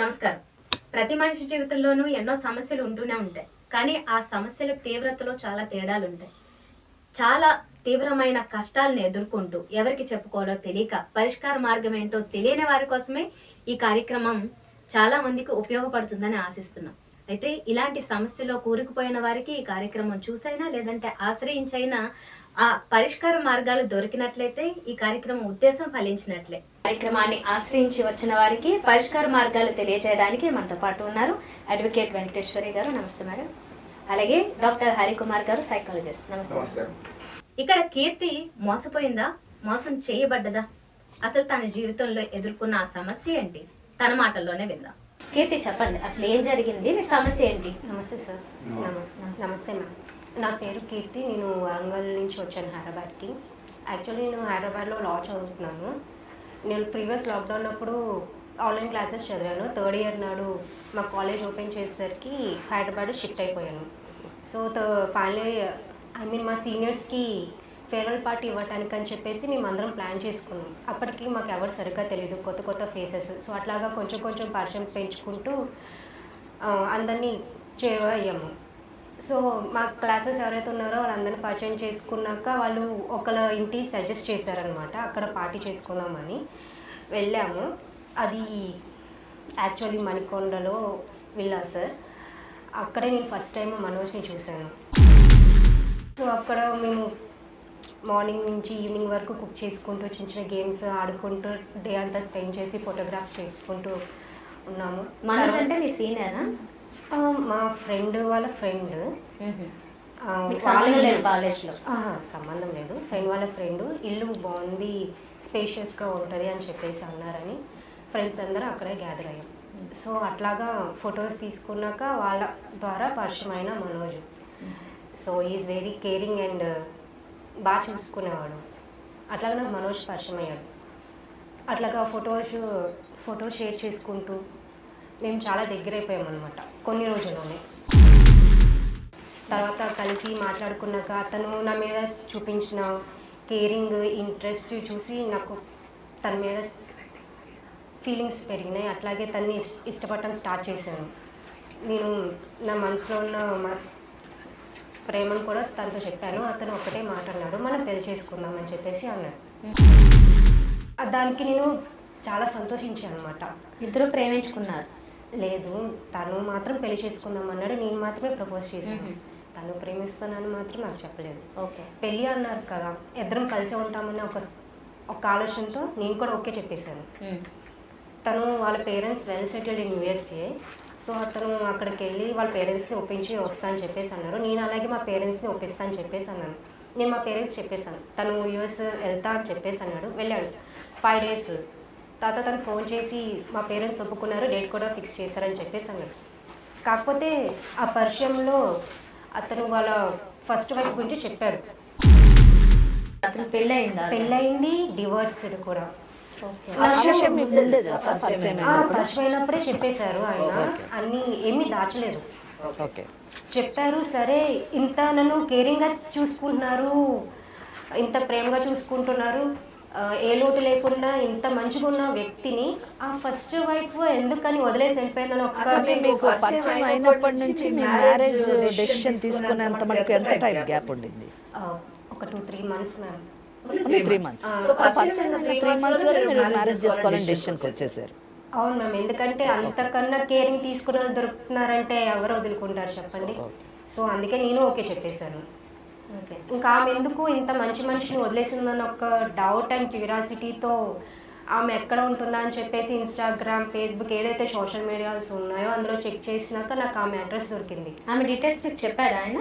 నమస్కారం. ప్రతి మనిషి జీవితంలోనూ ఎన్నో సమస్యలు ఉంటూనే ఉంటాయి. కానీ ఆ సమస్యల తీవ్రతలో చాలా తేడాలు ఉంటాయి. చాలా తీవ్రమైన కష్టాలను ఎదుర్కొంటూ ఎవరికి చెప్పుకోవాలో తెలియక పరిష్కార మార్గం ఏంటో తెలియని వారి కోసమే ఈ కార్యక్రమం చాలా మందికి ఉపయోగపడుతుందని ఆశిస్తున్నాం. అయితే ఇలాంటి సమస్యలో కూరుకుపోయిన వారికి ఈ కార్యక్రమం చూసైనా లేదంటే ఆశ్రయించైనా ఆ పరిష్కార మార్గాలు దొరికినట్లయితే ఈ కార్యక్రమం ఉద్దేశం ఫలించినట్లే. కార్యక్రమాన్ని ఆశ్రయించి వచ్చిన వారికి పరిష్కార మార్గాలు తెలియజేయడానికి మనతో పాటు ఉన్నారు అడ్వకేట్ వెంకటేశ్వరి గారు. నమస్తే మేడం. అలాగే డాక్టర్ హరికుమార్ గారు, సైకాలజిస్ట్. నమస్తే. ఇక్కడ కీర్తి మోసపోయిందా, మోసం చేయబడ్డదా, అసలు తన జీవితంలో ఎదుర్కొన్న ఆ సమస్య ఏంటి తన మాటల్లోనే విందాం. కీర్తి, చెప్పండి, అసలు ఏం జరిగింది, మీ సమస్య ఏంటి? నమస్తే సార్. నమస్తే మ్యామ్. నా పేరు కీర్తి. నేను వరంగల్ నుంచి వచ్చాను హైదరాబాద్కి. యాక్చువల్లీ నేను హైదరాబాద్లో లా చదువుతున్నాను. నేను ప్రీవియస్ లాక్డౌన్ అప్పుడు ఆన్లైన్ క్లాసెస్ చదివాను. థర్డ్ ఇయర్ నాడు మా కాలేజ్ ఓపెన్ చేసేసరికి హైదరాబాద్ షిఫ్ట్ అయిపోయాను. సో ఫైనలీ మా సీనియర్స్కి ఫేర్వెల్ పార్టీ ఇవ్వటానికి అని చెప్పేసి మేము అందరం ప్లాన్ చేసుకున్నాం. అప్పటికి మాకు ఎవరు సరిగ్గా తెలియదు, కొత్త కొత్త ఫేసెస్. సో అట్లాగా కొంచెం కొంచెం పరిచయం పెంచుకుంటూ అందరినీ చేరయ్యాము. సో మా క్లాసెస్ ఎవరైతే ఉన్నారో వాళ్ళందరినీ పరిచయం చేసుకున్నాక వాళ్ళు ఒకళ్ళ ఇంటి సజెస్ట్ చేశారనమాట, అక్కడ పార్టీ చేసుకుందామని వెళ్ళాము. అది యాక్చువల్లీ మణికొండలో విల్లా సార్. అక్కడే నేను ఫస్ట్ టైం మనోజ్ని చూశాను. సో అక్కడ మేము మార్నింగ్ నుంచి ఈవినింగ్ వరకు కుక్ చేసుకుంటూ చిన్న చిన్న గేమ్స్ ఆడుకుంటూ డే అంతా స్పెండ్ చేసి ఫోటోగ్రాఫ్ చేసుకుంటూ ఉన్నాము. మనోజ్ అంటే మీ సీనియరా? మా ఫ్రెండ్ వాళ్ళ ఫ్రెండ్. సంబంధం లేదు కాలేజ్లో? సంబంధం లేదు. ఫ్రెండ్ వాళ్ళ ఫ్రెండ్. ఇల్లు బాగుంది, స్పేషియస్గా ఉంటుంది అని చెప్పేసి అన్నారని ఫ్రెండ్స్ అందరూ అక్కడే గ్యాదర్ అయ్యాం. సో అట్లాగా ఫొటోస్ తీసుకున్నాక వాళ్ళ ద్వారా పరిచయం అయిన Manoj. So is very caring and బాగా చూసుకునేవాడు. అట్లాగా నాకు మనోజ్ పరిచయం అయ్యాడు. అట్లాగా ఫోటో షేర్ చేసుకుంటూ మేము చాలా దగ్గర అయిపోయామన్నమాట కొన్ని రోజుల్లోనే. తర్వాత కలిసి మాట్లాడుకున్నాక అతను నా మీద చూపించిన కేరింగ్, ఇంట్రెస్ట్ చూసి నాకు తన మీద ఫీలింగ్స్ పెరిగినాయి. అట్లాగే తనని ఇష్టపడటం స్టార్ట్ చేశాను. నేను నా మనసులో ఉన్న ప్రేమను కూడా తనతో చెప్పాను. అతను ఒకటే మాట అన్నాడు, మనం పెళ్లి చేసుకుందామని చెప్పేసి అన్నాడు. దానికి నేను చాలా సంతోషించాను అనమాట. ఇద్దరు ప్రేమించుకున్నారు? లేదు, తను మాత్రం పెళ్లి చేసుకుందాం అన్నాడు, నేను మాత్రమే ప్రపోజ్ చేశాను. తను ప్రేమిస్తానని మాత్రం నాకు చెప్పలేదు. ఓకే, పెళ్ళి అన్నారు కదా, ఇద్దరం కలిసి ఉంటామని ఒక ఆలోచనతో నేను కూడా ఓకే చెప్పేశాను. తను వాళ్ళ parents well settled in USA. So అతను అక్కడికి వెళ్ళి వాళ్ళ పేరెంట్స్ని ఒప్పించి వస్తా అని చెప్పేసి అన్నారు. నేను అలాగే మా పేరెంట్స్ని ఒప్పిస్తా అని చెప్పేసి అన్నాను. నేను మా పేరెంట్స్ చెప్పేశాను, తను యూఎస్ వెళ్తా అని చెప్పేసి అన్నాడు. వెళ్ళాడు 5 days. తర్వాత తను ఫోన్ చేసి మా పేరెంట్స్ ఒప్పుకున్నారు, డేట్ కూడా ఫిక్స్ చేశారని చెప్పేసి అన్నాడు. కాకపోతే ఆ పరిచయంలో అతను వాళ్ళ ఫస్ట్ వైఫ్ గురించి చెప్పాడు. అతను పెళ్ళయింది, డివోర్స్డ్ కూడా. పరిచయం అయినప్పుడే చెప్పేశారు ఆయన. అన్ని ఏమీ దాచలేదు, చెప్పారు. సరే, ఇంత నన్ను కేరింగ్గా చూసుకుంటున్నారు, ఇంత ప్రేమగా చూసుకుంటున్నారు, ఏ లోటు లేకుండా ఇంత మంచిగా ఉన్న వ్యక్తిని ఆ ఫస్ట్ వైఫ్ ఎందుకని వదిలేసి వెళ్ళిపోయిందని అయినప్పటి నుంచి మ్యారేజ్ డెసిషన్ తీసుకునేంత మనకు ఎంత టైం గ్యాప్ ఉండింది? ఒక 2-3 months మ్యామ్. 3 months. 3 months లో మీరు మ్యారేజ్ చేసుకోవాలని డెసిషన్కి వచ్చేసారు? అవును మ్యామ్. ఎందుకంటే అంతకన్నా కేరింగ్ తీసుకున్న వాళ్ళు దొరుకుతున్నారంటే ఎవరు వదులుకుంటారు చెప్పండి. సో అందుకే నేను ఓకే చెప్పేశాను. ఇంకా ఆమె ఎందుకు ఇంత మంచి మనిషిని వదిలేసిందని ఒక డౌట్ అండ్ క్యూరియాసిటీతో ఆమె ఎక్కడ ఉంటుందా అని చెప్పేసి ఇన్స్టాగ్రామ్, ఫేస్బుక్ ఏదైతే సోషల్ మీడియాస్ ఉన్నాయో అందులో చెక్ చేసినాక నాకు ఆమె అడ్రస్ దొరికింది. ఆమె డీటెయిల్స్ మీకు చెప్పాడు ఆయన?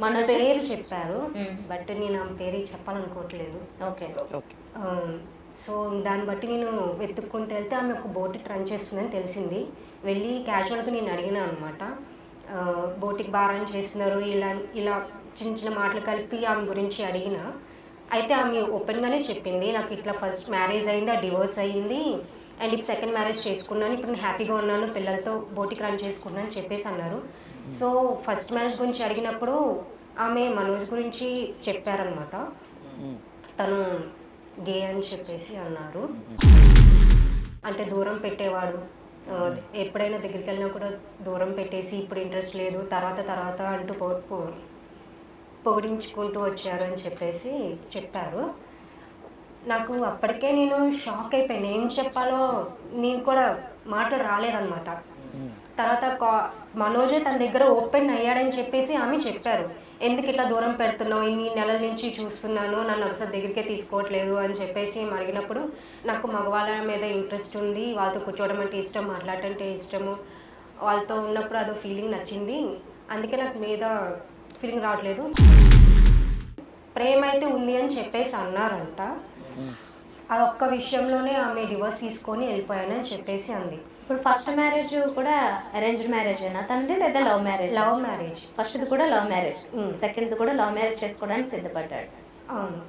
మన పేరు చెప్పారు, బట్ నేను ఆమె పేరు చెప్పాలనుకోవట్లేదు. ఓకే. సో దాన్ని బట్టి నేను వెతుక్కుంటూ వెళ్తే ఆమె ఒక బోటిక్ రన్ చేస్తుందని తెలిసింది. వెళ్ళి క్యాజువల్గా నేను అడిగినా అనమాట, బోటిక్ బాగా రన్ చేస్తున్నారు, ఇలా చిన్న చిన్న మాటలు కలిపి ఆమె గురించి అడిగిన. అయితే ఆమె ఓపెన్గానే చెప్పింది, నాకు ఇట్లా ఫస్ట్ మ్యారేజ్ అయింది, ఆ డివోర్స్ అయ్యింది, అండ్ ఇప్పుడు సెకండ్ మ్యారేజ్ చేసుకున్నాను, ఇప్పుడు నేను హ్యాపీగా ఉన్నాను, పిల్లలతో బోటిక్ రన్ చేసుకున్నాను అని చెప్పేసి అన్నారు. సో ఫస్ట్ మ్యారేజ్ గురించి అడిగినప్పుడు ఆమె మనోజ్ గురించి చెప్పారనమాట. తను గే అని చెప్పేసి అన్నారు. అంటే దూరం పెట్టేవాడు, ఎప్పుడైనా దగ్గరికి వెళ్ళినా కూడా దూరం పెట్టేసి ఇప్పుడు ఇంట్రెస్ట్ లేదు తర్వాత అంటూ పొగిడించుకుంటూ వచ్చారు అని చెప్పేసి చెప్పారు. నాకు అప్పటికే నేను షాక్ అయిపోయాను, ఏం చెప్పాలో నేను కూడా మాటలు రాలేదన్నమాట. తర్వాత మనోజే తన దగ్గర ఓపెన్ అయ్యాడని చెప్పేసి ఆమె చెప్పారు, ఎందుకు ఇట్లా దూరం పెడుతున్నావు, ఇన్ని నెలల నుంచి చూస్తున్నాను, నన్ను ఒకసారి దగ్గరికే తీసుకోవట్లేదు అని చెప్పేసి అడిగినప్పుడు నాకు మగవాళ్ళ మీద ఇంట్రెస్ట్ ఉంది, వాళ్ళతో కూర్చోవడం అంటే ఇష్టం, మాట్లాడటం అంటే ఇష్టము, వాళ్ళతో ఉన్నప్పుడు అదో ఫీలింగ్ నచ్చింది, అందుకే నాకు మీద ఫీలింగ్ రావట్లేదు, ప్రేమ అయితే ఉంది అని చెప్పేసి అన్నారంట. ఆ ఒక్క విషయంలోనే ఆమె డివోర్స్ తీసుకొని వెళ్ళిపోయానని చెప్పేసి అంది. ఇప్పుడు ఫస్ట్ మ్యారేజ్ కూడా అరేంజ్డ్ మ్యారేజ్ అయినా తనది లేదా లవ్ మ్యారేజ్? Love marriage. ఫస్ట్ది కూడా లవ్ మ్యారేజ్, సెకండ్ది కూడా లవ్ మ్యారేజ్ చేసుకోవడానికి సిద్ధపడ్డాడు. అవును.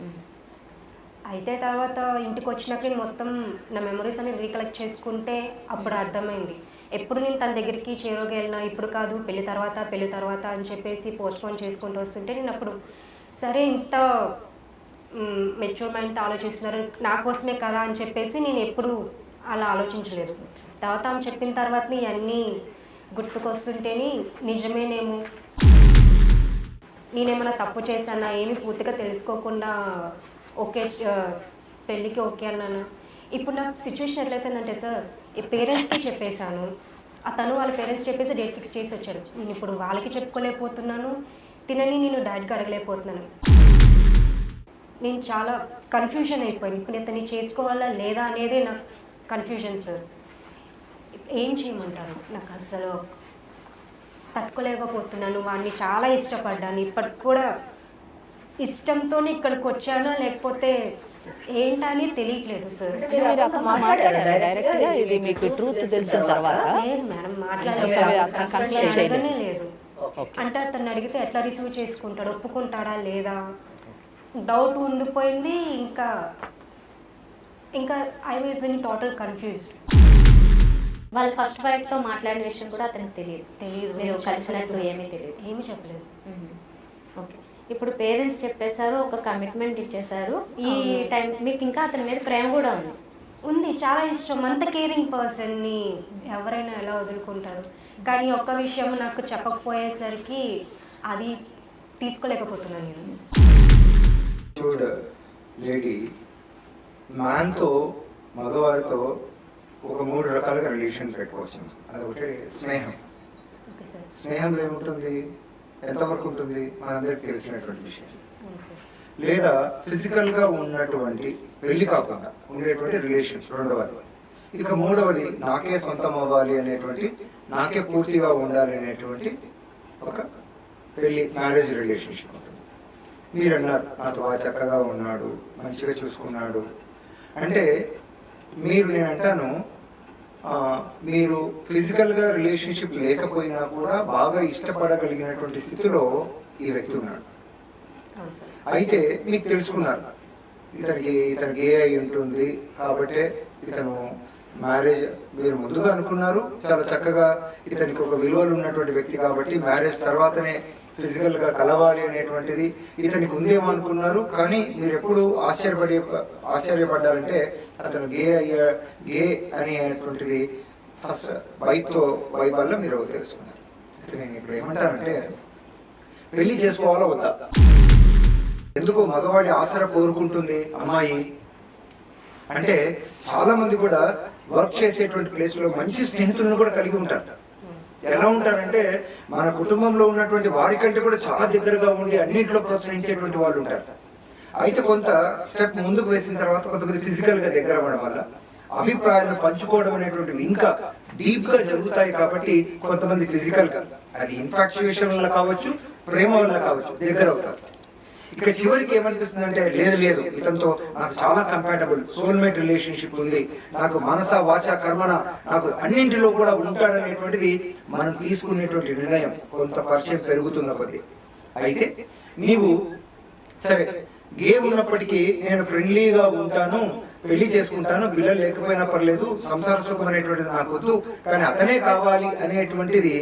అయితే తర్వాత ఇంటికి వచ్చినాక నేను మొత్తం నా మెమరీస్ అనేది రీకలెక్ట్ చేసుకుంటే అప్పుడు అర్థమైంది, ఎప్పుడు నేను తన దగ్గరికి చేరువగా వెళ్ళినా ఇప్పుడు కాదు పెళ్లి తర్వాత అని చెప్పేసి పోస్ట్పోన్ చేసుకుంటూ వస్తుంటే నేను అప్పుడు సరే ఇంత మెచ్యూర్ మైండ్తో ఆలోచిస్తున్నారు నా కోసమే కదా అని చెప్పేసి నేను ఎప్పుడు అలా ఆలోచించలేదు. తర్వాత ఆమె చెప్పిన తర్వాత ఇవన్నీ గుర్తుకొస్తుంటేనే నిజమేనేమో, నేనేమైనా తప్పు చేశానా, ఏమి పూర్తిగా తెలుసుకోకుండా ఓకే పెళ్ళికి ఓకే అన్నాను. ఇప్పుడు నా సిచ్యువేషన్ ఎట్లయిపోయిందంటే సార్, ఈ పేరెంట్స్కి చెప్పేశాను, అతను వాళ్ళ పేరెంట్స్ చెప్పేసి డేట్ ఫిక్స్ చేసి వచ్చాడు, నేను ఇప్పుడు వాళ్ళకి చెప్పుకోలేకపోతున్నాను, నేను డాడీకి అడగలేకపోతున్నాను, నేను చాలా కన్ఫ్యూజన్ అయిపోయింది, ఇప్పుడు ఇతన్ని చేసుకోవాలా లేదా అనేదే నాకు కన్ఫ్యూజన్ సార్. ఏం చేయమంటారు, నాకు అసలు తట్టుకోలేకపోతున్నాను, వాడిని చాలా ఇష్టపడ్డాను, ఇప్పటికి కూడా ఇష్టంతోనే ఇక్కడికి వచ్చానా లేకపోతే ఏంటని తెలియట్లేదు సార్. మీరు అతను మాట్లాడారా డైరెక్ట్ గా, ఇది మీకు ట్రూత్ తెలిసిన తర్వాత? లేదు మేడం, అడగనే లేదు. అంటే అతన్ని అడిగితే ఎట్లా రిసీవ్ చేసుకుంటాడు, ఒప్పుకుంటాడా లేదా డౌట్ ఉండిపోయింది. ఇంకా I was in total confuse. వాళ్ళ ఫస్ట్ వైఫ్ తో మాట్లాడిన విషయం కూడా అతనికి తెలియదు, మీరు కలిసినట్టు ఏమీ తెలియదు, ఏమీ చెప్పలేదు. ఓకే, ఇప్పుడు పేరెంట్స్ చెప్పేశారు, ఒక కమిట్మెంట్ ఇచ్చేశారు, ఈ టైం మీకు ఇంకా అతని మీద ప్రేమ కూడా ఉంది, చాలా ఇష్టం, అంత కేరింగ్ పర్సన్ని ఎవరైనా ఎలా వదులుకుంటారు, కానీ ఒక్క విషయం నాకు చెప్పకపోయేసరికి అది తీసుకోలేకపోతున్నాను నేను. చూడ లేడీ మ్యాన్తో మగవారితో ఒక 3 రకాలుగా రిలేషన్ పెట్టుకోవచ్చు. అదొకటి స్నేహం. స్నేహంలో ఏముంటుంది, ఎంతవరకు ఉంటుంది మనందరికి తెలిసినటువంటి విషయం. లేదా ఫిజికల్గా ఉన్నటువంటి పెళ్లి కాకుండా ఉండేటువంటి రిలేషన్ రెండవది. ఇక మూడవది నాకే సొంతం అవ్వాలి అనేటువంటి, నాకే పూర్తిగా ఉండాలి అనేటువంటి ఒక పెళ్లి మ్యారేజ్ రిలేషన్షిప్ ఉంటుంది. మీరు అన్నారు నాతో బాగా చక్కగా ఉన్నాడు, మంచిగా చూసుకున్నాడు అంటే, నేను అంటాను మీరు ఫిజికల్గా రిలేషన్షిప్ లేకపోయినా కూడా బాగా ఇష్టపడగలిగినటువంటి స్థితిలో ఈ వ్యక్తి ఉన్నాడు. అయితే మీకు తెలుసుకున్నారు ఇతనికి ఏ అయి ఉంటుంది కాబట్టి ఇతను మ్యారేజ్ మీరు ముందుగా అనుకున్నారు, చాలా చక్కగా ఇతనికి ఒక విలువలు ఉన్నటువంటి వ్యక్తి కాబట్టి మ్యారేజ్ తర్వాతనే ఫిజికల్గా కలవాలి అనేటువంటిది ఇతనికి ఉందేమో అనుకున్నారు. కానీ మీరు ఎప్పుడు ఆశ్చర్యపడ్డారంటే అతను గే అనేటువంటిది ఫస్ట్ వైఫ్ వల్ల మీరు తెలుసుకున్నారు. అయితే నేను ఇప్పుడు ఏమంటానంటే, పెళ్లి చేసుకోవాలా వద్దా, ఎందుకు మగవాడి ఆసరా కోరుకుంటుంది అమ్మాయి అంటే, చాలా మంది కూడా వర్క్ చేసేటువంటి ప్లేస్లో మంచి స్నేహితులను కూడా కలిగి ఉంటారు. ఎలా ఉంటారంటే, మన కుటుంబంలో ఉన్నటువంటి వారికంటే కూడా చాలా దగ్గరగా ఉండి అన్నింటిలో ప్రోత్సహించేటువంటి వాళ్ళు ఉంటారు. అయితే కొంత స్టెప్ ముందుకు వేసిన తర్వాత కొంతమంది ఫిజికల్గా దగ్గర అవ్వడం వల్ల అభిప్రాయాలను పంచుకోవడం అనేటువంటివి ఇంకా డీప్గా జరుగుతాయి. కాబట్టి కొంతమంది ఫిజికల్గా, అది ఇన్ఫాక్చుయేషన్ వల్ల కావచ్చు, ప్రేమ వల్ల కావచ్చు, దగ్గర అవుతారు. ఇక చివరికి ఏమనిపిస్తుంది అంటే, లేదు ఇతనితో నాకు చాలా కంపాటబుల్ సోల్మేట్ రిలేషన్షిప్ ఉంది, నాకు మనస వాచ కర్మన నాకు అన్నింటిలో కూడా ఉంటాడనేటువంటిది మనం తీసుకునేటువంటి నిర్ణయం కొంత పరిచయం పెరుగుతున్న కొద్దీ. అయితే నీవు సరే గే ఉన్నప్పటికీ నేను ఫ్రెండ్లీగా ఉంటాను, పెళ్లి చేసుకుంటాను, పిల్లలు లేకపోయినా పర్లేదు, సంసార సుఖం అనేటువంటిది నాకు వద్దు, కానీ అతనే కావాలి అనేటువంటిది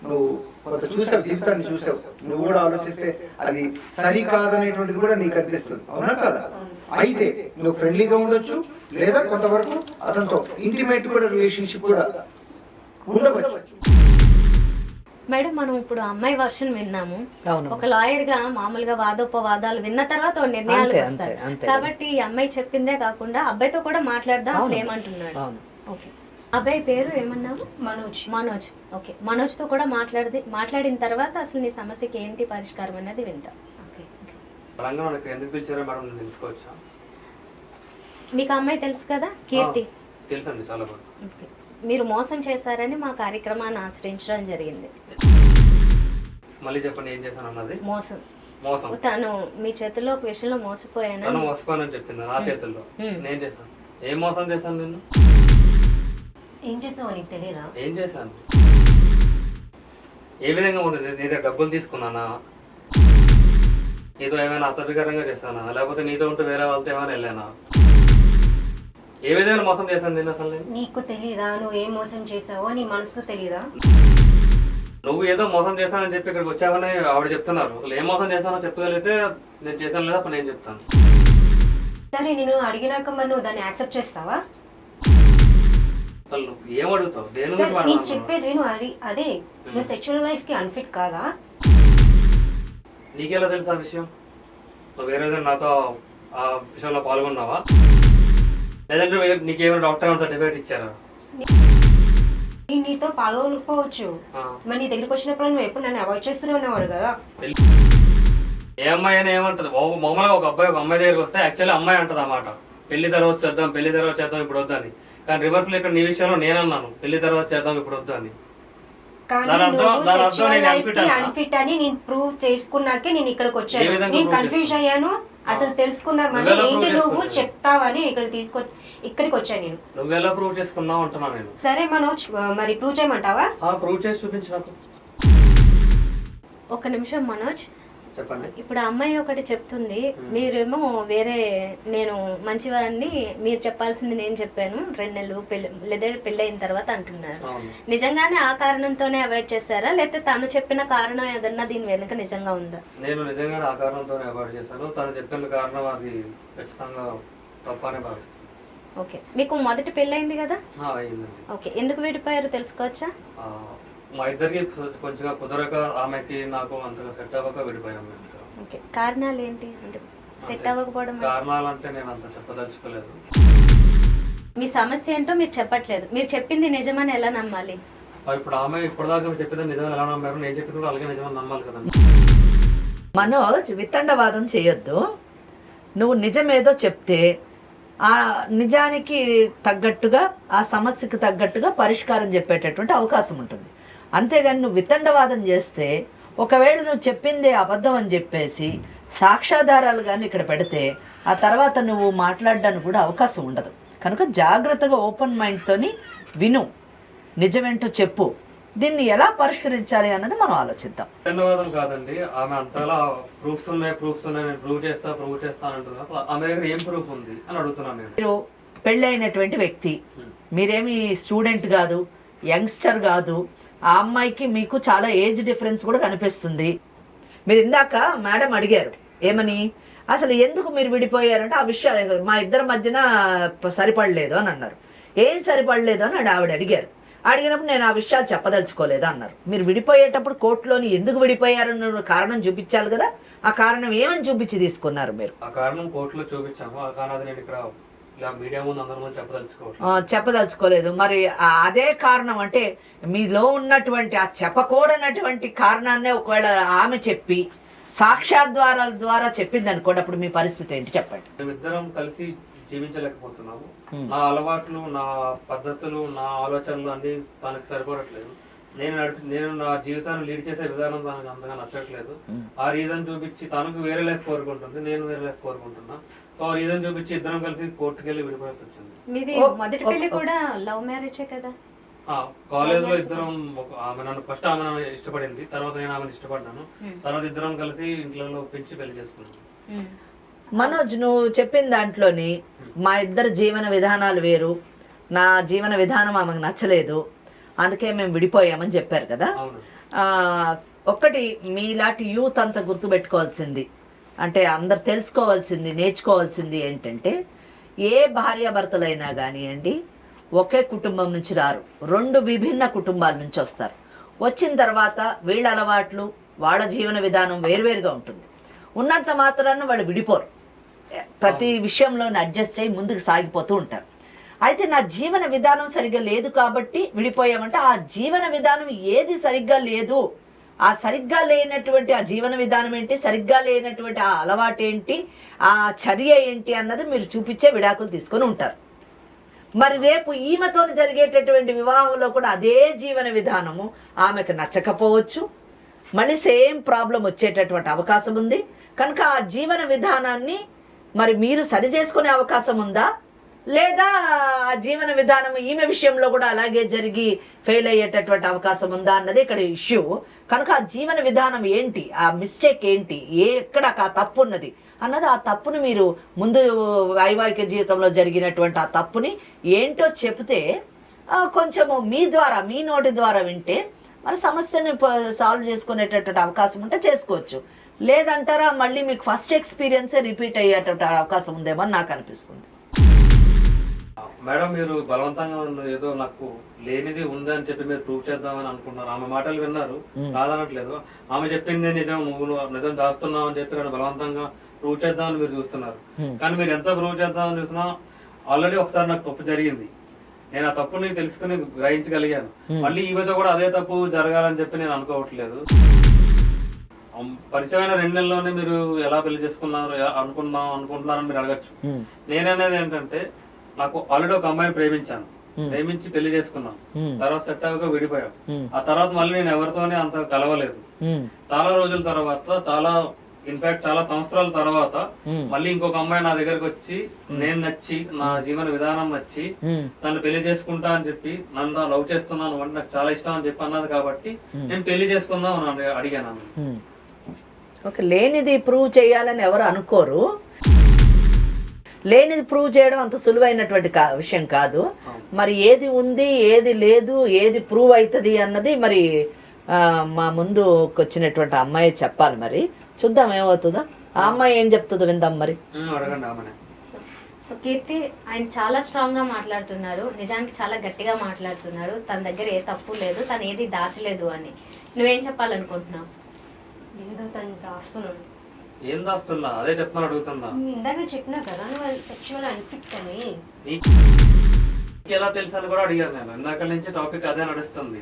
నువ్వు కొంత చూసావు, జీవితాన్ని చూసావు, నువ్వు కూడా ఆలోచిస్తే అది సరికాదనేటువంటిది కూడా నీకు అనిపిస్తుంది, అవునా కాదా? అయితే నువ్వు ఫ్రెండ్లీగా ఉండొచ్చు, లేదా కొంతవరకు అతనితో ఇంటిమేట్ కూడా రిలేషన్షిప్ కూడా ఉండవచ్చు. మేడం మనం ఇప్పుడు అమ్మాయి వర్షన్ విన్నాము. అవును. ఒక లాయర్ గా మామూలుగా వాదోపవాదాలు విన్న తర్వాత ఓ నిర్ణయాలు అంతే, వస్తాయి. అంతే. కాబట్టి ఈ అమ్మాయి చెప్పిందే కాకుండా అబ్బాయితో కూడా మాట్లాడదాం అసలు అవును. ఏమంటున్నాడు. అవును. ఓకే, అబ్బాయి పేరు ఏమన్నావు? మనోజ్. ఓకే, మనోజ్ తో కూడా మాట్లాడిన తర్వాత అసలు నీ సమస్యకి ఏంటి పరిష్కారం అనేది విందాం. ఓకే, బలంగా మనకి ఎందుకు పిలిచారో మేడం నేను తెలుసుకోవచ్చా? మీకు అమ్మాయి తెలుసు కదా, కీర్తి? తెలుసండి, చాలా బాగా. ఓకే, మీరు మోసం చేశారని మా కార్యక్రమాన్ని ఆశ్రయించడం జరిగింది. మళ్ళీ చెప్పండి, ఏం చేశాను అన్నది? మోసం. తను మీ చేతుల్లో ఒక విషయంలో మోసపోయాను. తను మోసపోయానని చెప్పింది నా చేతుల్లో. నేను చేశాను? ఏం మోసం చేశాను? నిన్ను ఏం చేసావు నీకు తెలియదా? ఏం చేశాను? ఏ విధంగా ఉంది? నీ దగ్గర డబ్బులు తీసుకున్నానా? నీతో ఏమైనా అసభ్యకరంగా చేశానా? లేకపోతే నీతో ఉంటూ వేరే వాళ్ళతో ఏమైనా వెళ్ళానా? ఏ విధంగా మోసం చేశాను నేను అసలు? నీకు తెలియదా నువ్వు ఏం మోసం చేసావో? నీ మనసుకు తెలియదా? నువ్వు ఏదో మోసం చేశానని చెప్పి ఇక్కడికి వచ్చావని ఆవిడ చెప్తున్నారు. అసలు ఏం మోసం చేశానో చెప్పగలిగితే నేను చేశాను, లేదా అప్పుడు నేను చెప్తాను. సరే, నేను అడిగినాక మరి నువ్వు దాన్ని యాక్సెప్ట్ చేస్తావా? అసలు నువ్వు ఏం అడుగుతావు? దేని సరే, గురించి నేను చెప్పేది విను. అదే నువ్వు సెక్షువల్ లైఫ్ కి అన్ఫిట్ కాదా? నీకెలా తెలుసు ఆ విషయం? నువ్వు వేరే విధంగా నాతో ఆ విషయంలో పాల్గొన్నావా? లేదంటే నీకేమైనా డాక్టర్ సర్టిఫికేట్ ఇచ్చారా? నేను నీతో పాల్గొనకపోవచ్చు, మరి నీ దగ్గరికి వచ్చినప్పుడు నువ్వు ఎప్పుడు నన్ను అవాయిడ్ చేస్తూనే ఉన్నవాడు కదా. ఏ అమ్మాయి అయినా ఏమంటది? మామూలుగా ఒక అమ్మాయి దగ్గరికి వస్తే యాక్చువల్లీ అమ్మాయి అంటది అన్నమాట, పెళ్లి తర్వాత చేద్దాం ఇప్పుడు వద్దని. కానీ రివర్స్ లో ఇక్కడ నీ విషయంలో నేనన్నాను, పెళ్లి తర్వాత చేద్దాం ఇప్పుడు వద్దని. కానీ అన్ఫిట్ అని నేను ప్రూవ్ చేసుకున్నాకే నేను ఇక్కడికి వచ్చాను. నేను కన్ఫ్యూజ్ అయ్యాను, అసలు తెలుసుకుందామని ఏంటి నువ్వు చెప్తావని ఇక్కడికి వచ్చాను నేను. నువ్వెలా ప్రూవ్ చేసుకున్నావు అంటున్నా నేను. సరే మనోజ్, మరి ప్రూవ్ చేయమంటావా? ప్రూవ్ చేసి చూపించు నాకు. ఒక నిమిషం మనోజ్, చెప్పండి. ఇప్పుడు ఆ అమ్మాయి ఒకటి చెప్తుంది, మీరేమో వేరే నేను మంచివాడిని, మీరు చెప్పాల్సింది నేను చెప్పాను, 2 నెలలు లేదా పెళ్ళి అయిన తర్వాత అంటున్నారు. నిజంగానే ఆ కారణంతోనే అవాయిడ్ చేశారా, లేకపోతే తను చెప్పిన కారణం ఏదన్నా దీని వెనుక నిజంగా ఉందా? నేను నిజంగానే ఆ కారణంతోనే అవాయిడ్ చేశాను. తను చెప్పిన కారణం అది ఖచ్చితంగా తప్పనే భావిస్తాను. ఓకే, మీకు మొదటి పెళ్ళి అయింది కదా? అయిందండి. ఓకే, ఎందుకు విడిపోయారు తెలుసుకోవచ్చా? మా ఇద్దరికి కొంచెం కుదరక, ఆమెకి నాకు అంతగా సెట్ అవ్వక విడిపోయాం. ఓకే, కారణాలు ఏంటి? అంటే సెట్ అవ్వకపోవడం కారణాలు అంటే నేను అంత చెప్పదలుచుకోలేదు. మీ సమస్య ఏంటో మీరు చెప్పట్లేదు, మీరు చెప్పింది నిజమని ఎలా నమ్మాలి? ఇప్పుడు ఆమె ఇప్పటిదాకా చెప్పింది నిజమని ఎలా నమ్మారు? నేను చెప్పింది కూడా అలాగే నిజమని నమ్మాలి కదా. మనోజ్, వితండవాదం చేయొద్దు. నువ్వు నిజమేదో చెప్తే ఆ నిజానికి తగ్గట్టుగా, ఆ సమస్యకు తగ్గట్టుగా పరిష్కారం చెప్పేటటువంటి అవకాశం ఉంటుంది. అంతేగాని నువ్వు వితండవాదం చేస్తే, ఒకవేళ నువ్వు చెప్పిందే అబద్ధం అని చెప్పేసి సాక్ష్యాధారాలు కానీ ఇక్కడ పెడితే ఆ తర్వాత నువ్వు మాట్లాడడానికి కూడా అవకాశం ఉండదు. కనుక జాగ్రత్తగా ఓపెన్ మైండ్తోని విను, నిజమేంటో చెప్పు, దీన్ని ఎలా పరిష్కరించాలి అన్నది మనం ఆలోచిద్దాం. ధన్యవాదం కాదండి, ఆమె అంతలా ప్రూఫ్స్ ఉన్నాయి నేను ప్రూవ్ చేస్తా అంటుంది. అసలు ఆమె దగ్గర ఏం ప్రూఫ్ ఉంది అని అడుగుతున్నాను నేను. మీరు పెళ్ళి అయినటువంటి వ్యక్తి, మీరేమి స్టూడెంట్ కాదు, యంగ్స్టర్ కాదు. ఆ అమ్మాయికి మీకు చాలా ఏజ్ డిఫరెన్స్ కూడా కనిపిస్తుంది. మీరు ఇందాక మేడం అడిగారు ఏమని, అసలు ఎందుకు మీరు విడిపోయారంటే ఆ విషయాలు మా ఇద్దరి మధ్యన సరిపడలేదు అని అన్నారు. ఏం సరిపడలేదు అని ఆవిడ అడిగారు. అడిగినప్పుడు నేను ఆ విషయాలు చెప్పదలుచుకోలేదు అన్నారు. మీరు విడిపోయేటప్పుడు కోర్టులోని ఎందుకు విడిపోయారన్న కారణం చూపించాలి కదా. ఆ కారణం ఏమని చూపించి తీసుకున్నారు మీరు? ఆ కారణం కోర్టులో చూపించాము, ఆ కారణం నేను ఇక్కడ మీడియా ముందు అందరి ముందు చెప్పదలుచుకోలేదు. మరి అదే కారణం అంటే మీలో ఉన్నటువంటి ఆ చెప్పకూడనటువంటి కారణాన్నే ఒకవేళ ఆమె చెప్పి సాక్ష్యాధారాల ద్వారా చెప్పింది అనుకోండి, అప్పుడు మీ పరిస్థితి ఏంటి చెప్పండి. మేమిద్దరం కలిసి జీవించలేకపోతున్నాము. నా అలవాట్లు, నా పద్ధతులు, నా ఆలోచనలు అన్ని తనకు సరిపడట్లేదు. నేను నా జీవితాన్ని లీడ్ చేసే విధానం తనకు అంతగా నచ్చట్లేదు. ఆ రీజన్ చూపించి తనకు వేరే లైఫ్ కోరుకుంటుంది, నేను వేరే లైఫ్ కోరుకుంటున్నా. సో ఆ రీజన్ చూపించి ఇద్దరం కలిసి కోర్టుకి వెళ్ళి విడిపోయాల్సి వచ్చింది. మీది మొదటి పెళ్లి కూడా లవ్ మ్యారేజే కదా? కాలేజ్ లో ఇద్దరం, ఆమె నన్ను ఇష్టపడింది, తర్వాత నేను ఆమెను ఇష్టపడ్డాను. తర్వాత ఇద్దరం కలిసి ఇంట్లో పెంచి పెళ్లి చేసుకున్నాను. మనోజ్, నువ్వు చెప్పిన దాంట్లోని మా ఇద్దరు జీవన విధానాలు వేరు, నా జీవన విధానం ఆమెకు నచ్చలేదు, అందుకే మేము విడిపోయామని చెప్పారు కదా. ఒక్కటి మీలాంటి యూత్ అంతా గుర్తుపెట్టుకోవాల్సింది, అంటే అందరు తెలుసుకోవాల్సింది, నేర్చుకోవాల్సింది ఏంటంటే, ఏ భార్యాభర్తలైనా కానివ్వండి, ఒకే కుటుంబం నుంచి రారు, 2 విభిన్న కుటుంబాల నుంచి వస్తారు. వచ్చిన తర్వాత వీళ్ళ అలవాట్లు వాళ్ళ జీవన విధానం వేరువేరుగా ఉంటుంది. ఉన్నంత మాత్రాన వాళ్ళు విడిపోరు, ప్రతి విషయంలోనే అడ్జస్ట్ అయ్యి ముందుకు సాగిపోతూ ఉంటారు. అయితే నా జీవన విధానం సరిగ్గా లేదు కాబట్టి విడిపోయామంటే ఆ జీవన విధానం ఏది సరిగ్గా లేదు, ఆ సరిగ్గా లేనటువంటి ఆ జీవన విధానం ఏంటి, సరిగ్గా లేనటువంటి ఆ అలవాటు ఏంటి, ఆ చర్య ఏంటి అన్నది మీరు చూపించే విడాకులు తీసుకొని ఉంటారు. మరి రేపు ఈమెతో జరిగేటటువంటి వివాహంలో కూడా అదే జీవన విధానము ఆమెకు నచ్చకపోవచ్చు, మళ్ళీ సేమ్ ప్రాబ్లం వచ్చేటటువంటి అవకాశం ఉంది. కనుక ఆ జీవన విధానాన్ని మరి మీరు సరి చేసుకునే అవకాశం ఉందా, లేదా ఆ జీవన విధానం ఈమె విషయంలో కూడా అలాగే జరిగి ఫెయిల్ అయ్యేటటువంటి అవకాశం ఉందా అన్నది ఇక్కడ ఇష్యూ. కనుక ఆ జీవన విధానం ఏంటి, ఆ మిస్టేక్ ఏంటి, ఎక్కడ ఆ తప్పు ఉన్నది అన్నది, ఆ తప్పుని మీరు ముందు వైవాహిక జీవితంలో జరిగినటువంటి ఆ తప్పుని ఏంటో చెప్తే కొంచెము మీ ద్వారా, మీ నోటి ద్వారా వింటే మరి సమస్యని సాల్వ్ చేసుకునేటటువంటి అవకాశం ఉంటే చేసుకోవచ్చు. లేదంటారా మళ్ళీ మీకు ఫస్ట్ ఎక్స్పీరియన్సే రిపీట్ అయ్యేటటువంటి అవకాశం ఉందేమో అని నాకు అనిపిస్తుంది. మేడం, మీరు బలవంతంగా ఏదో నాకు లేనిది ఉందని చెప్పి మీరు ప్రూవ్ చేద్దామని అనుకున్నారు. ఆమె మాటలు విన్నారు, కాదనట్లేదు. ఆమె చెప్పింది నిజం, నువ్వు నిజం దాస్తున్నావు అని చెప్పి నన్ను బలవంతంగా ప్రూవ్ చేద్దామని మీరు చూస్తున్నారు. కానీ మీరు ఎంత ప్రూవ్ చేద్దామని చూసినా ఆల్రెడీ ఒకసారి నాకు తప్పు జరిగింది. నేను ఆ తప్పుని తెలుసుకుని గ్రహించగలిగాను. మళ్ళీ ఈమెతో కూడా అదే తప్పు జరగాలని చెప్పి నేను అనుకోవట్లేదు. పరిచయమైన 2 నెలల్లోనే మీరు ఎలా పెళ్లి చేసుకున్నారు అనుకుంటున్నారని మీరు అడగచ్చు. నేననేది ఏంటంటే, నాకు ఆల్రెడీ ఒక అమ్మాయిని ప్రేమించి పెళ్లి చేసుకున్నాను. తర్వాత సెట్ అవ్వక విడిపోయాం. ఆ తర్వాత మళ్ళీ నేను ఎవరితోనే అంత కలవలేదు. చాలా రోజుల తర్వాత, చాలా సంవత్సరాల తర్వాత మళ్ళీ ఇంకొక అమ్మాయి నా దగ్గరకు వచ్చి, నేను నచ్చి, నా జీవన విధానం నచ్చి నన్ను పెళ్లి చేసుకుంటా అని చెప్పి, నన్ను లవ్ చేస్తున్నాను అంటే నాకు చాలా ఇష్టం అని చెప్పి అన్నది కాబట్టి నేను పెళ్లి చేసుకుందాం అని అడిగాను. ఓకే, లేనిది ప్రూవ్ చేయాలని ఎవరు అనుకోరు. లేనిది ప్రూవ్ చేయడం అంత సులువైనటువంటి విషయం కాదు. మరి ఏది ఉంది, ఏది లేదు, ఏది ప్రూవ్ అవుతుంది అన్నది మరి మా ముందు వచ్చినటువంటి అమ్మాయి చెప్పాలి. మరి చూద్దాం ఏమవుతుందో. ఆ అమ్మాయి ఏం చెప్తుందో విందాం మరి. సో కీర్తి, ఆయన చాలా స్ట్రాంగ్ గా మాట్లాడుతున్నారు, నిజానికి చాలా గట్టిగా మాట్లాడుతున్నారు. తన దగ్గర ఏ తప్పు లేదు, తను ఏది దాచలేదు అని. నువ్వేం చెప్పాలనుకుంటున్నావు? ఏదో తను దాస్తున్నాడు. ఏం దాస్తున్నా? అదే చెప్తున్నా, అడుగుతున్నా. ఇందాక చెప్పినా కదా నువ్వు సెక్షువల్ అన్ఫిట్ అని. ఎలా తెలుసు అని కూడా అడిగాను నేను. ఇందాక నుంచి టాపిక్ అదే నడుస్తుంది.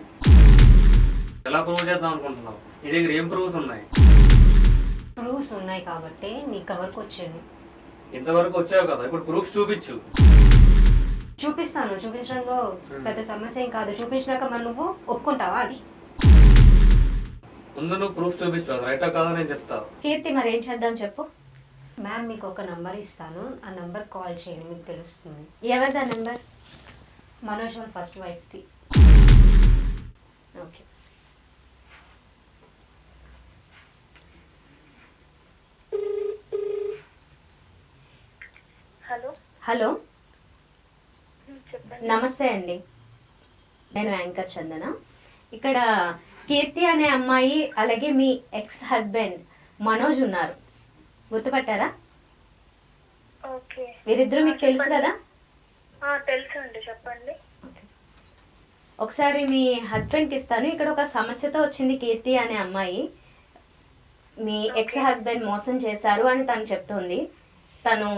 ఎలా ప్రూవ్ చేద్దాం అనుకుంటున్నావు? నీ దగ్గర ఏం ప్రూఫ్స్ ఉన్నాయి? ప్రూఫ్స్ ఉన్నాయి కాబట్టి నీ కవర్కి వచ్చాను. ఇంతవరకు వచ్చావు కదా, ఇప్పుడు ప్రూఫ్ చూపించు. చూపిస్తాను. చూపించడంలో పెద్ద సమస్య ఏం కాదు. చూపించినాక మరి నువ్వు ఒప్పుకుంటావా? అది ముందు నువ్వు ప్రూఫ్ చూపించు, అది రైటా కాదా నేను చెప్తాను. కీర్తి, మరి ఏం చేద్దాం చెప్పు. మ్యామ్, మీకు ఒక నంబర్ ఇస్తాను, ఆ నంబర్ కాల్ చేయండి, మీకు తెలుస్తుంది. ఎవరిదా నెంబర్? మనోజ్ వాళ్ళ ఫస్ట్ వైఫ్ది. ఓకే. హలో, నమస్తే అండి. నేను యాంకర్ చందన. ఇక్కడ కీర్తి అనే అమ్మాయి, అలాగే మీ ఎక్స్ హస్బెండ్ మనోజ్ ఉన్నారు, గుర్తుపట్టారా? వీరిద్దరూ మీకు తెలుసు కదా? తెలుసు అండి, చెప్పండి. ఒకసారి మీ హస్బెండ్కి ఇస్తాను. ఇక్కడ ఒక సమస్యతో వచ్చింది కీర్తి అనే అమ్మాయి. మీ ఎక్స్ హస్బెండ్ మోసం చేశారు అని తను చెప్తుంది. తను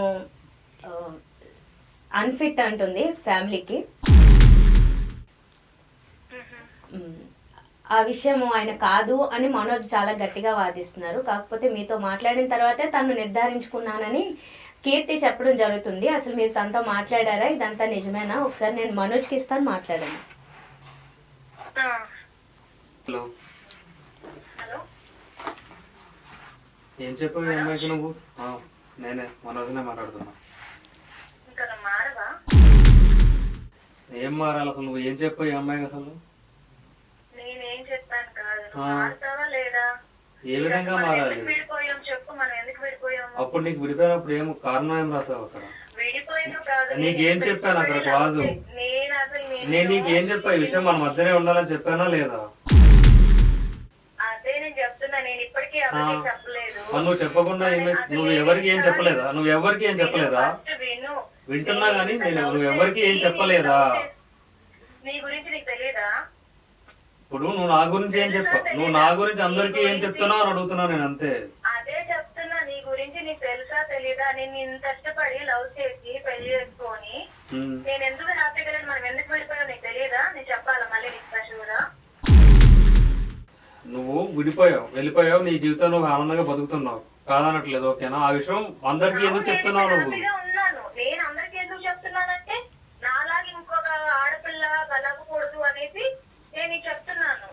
అన్ఫిట్ అంటుంది ఫ్యామిలీకి. ఆ విషయం ఆయన కాదు అని మనోజ్ చాలా గట్టిగా వాదిస్తున్నారు. కాకపోతే మీతో మాట్లాడిన తర్వాతే తను నిర్ధారించుకున్నానని కీర్తి చెప్పడం జరుగుతుంది. అసలు మీరు తనతో మాట్లాడారా? ఇదంతా నిజమేనా? ఒకసారి నేను మనోజ్కి ఇస్తాను, మాట్లాడండి. హలో, ఏం చెప్పావు అమ్మాయికి నువ్వు? నేనే మనోజ్నే మాట్లాడుతున్నా. ఏం మారాలి అసలు? నువ్వు ఏం చెప్పావు ఈ అమ్మాయికి అసలు? ఏ విధంగా మారాలి? అప్పుడు నీకు విడిపోయినప్పుడు ఏం కారణం ఏం రాసావు అక్కడ? నీకేం చెప్పాను అక్కడ క్లాజు? నేను నీకేం చెప్పా? ఈ విషయం మన మధ్యనే ఉండాలని చెప్పానా లేదా? నువ్వు చెప్పకుండా నువ్వు ఎవరికి ఏం చెప్పలేదా? నువ్వు ఎవరికి ఏం చెప్పలేదా? వింటున్నా గానీ నువ్వు ఎవరికి ఏం చెప్పలేదా? నీ గురించి నీకు తెలియదా? ఇప్పుడు నువ్వు నా గురించి ఏం చెప్పావు, నువ్వు నా గురించి అందరికీ ఏం చెప్తున్నావు అని అడుగుతున్నా నేను అంతే. అదే చెప్తున్నా, నీ గురించి నీకు తెలుసా తెలీదా? నేను ఇంత కష్టపడి లవ్ చేసి పెళ్లి చేసుకొని నేను ఎందుకు హ్యాపీగా లేను, మనం ఎందుకు విడిపోయావు నీకు తెలియదా? నేను చెప్పాలా మళ్ళీ నీకు స్పెషల్గా? నువ్వు విడిపోయావు, వెళ్ళిపోయావు, నీ జీవితం నువ్వు ఆనందంగా బతుకుతున్నావు, కాదనట్లేదు, ఓకేనా? ఆ విషయం అందరికీ ఎందుకు చెప్తున్నావు నువ్వు? హ్యాపీగా ఉన్నాను. నేను అందరికి ఎందుకు చెప్తున్నానంటే నాలాగే ఇంకొక ఆడపిల్ల కలగకూడదు అనేసి నేను నీకు చెప్తున్నాను.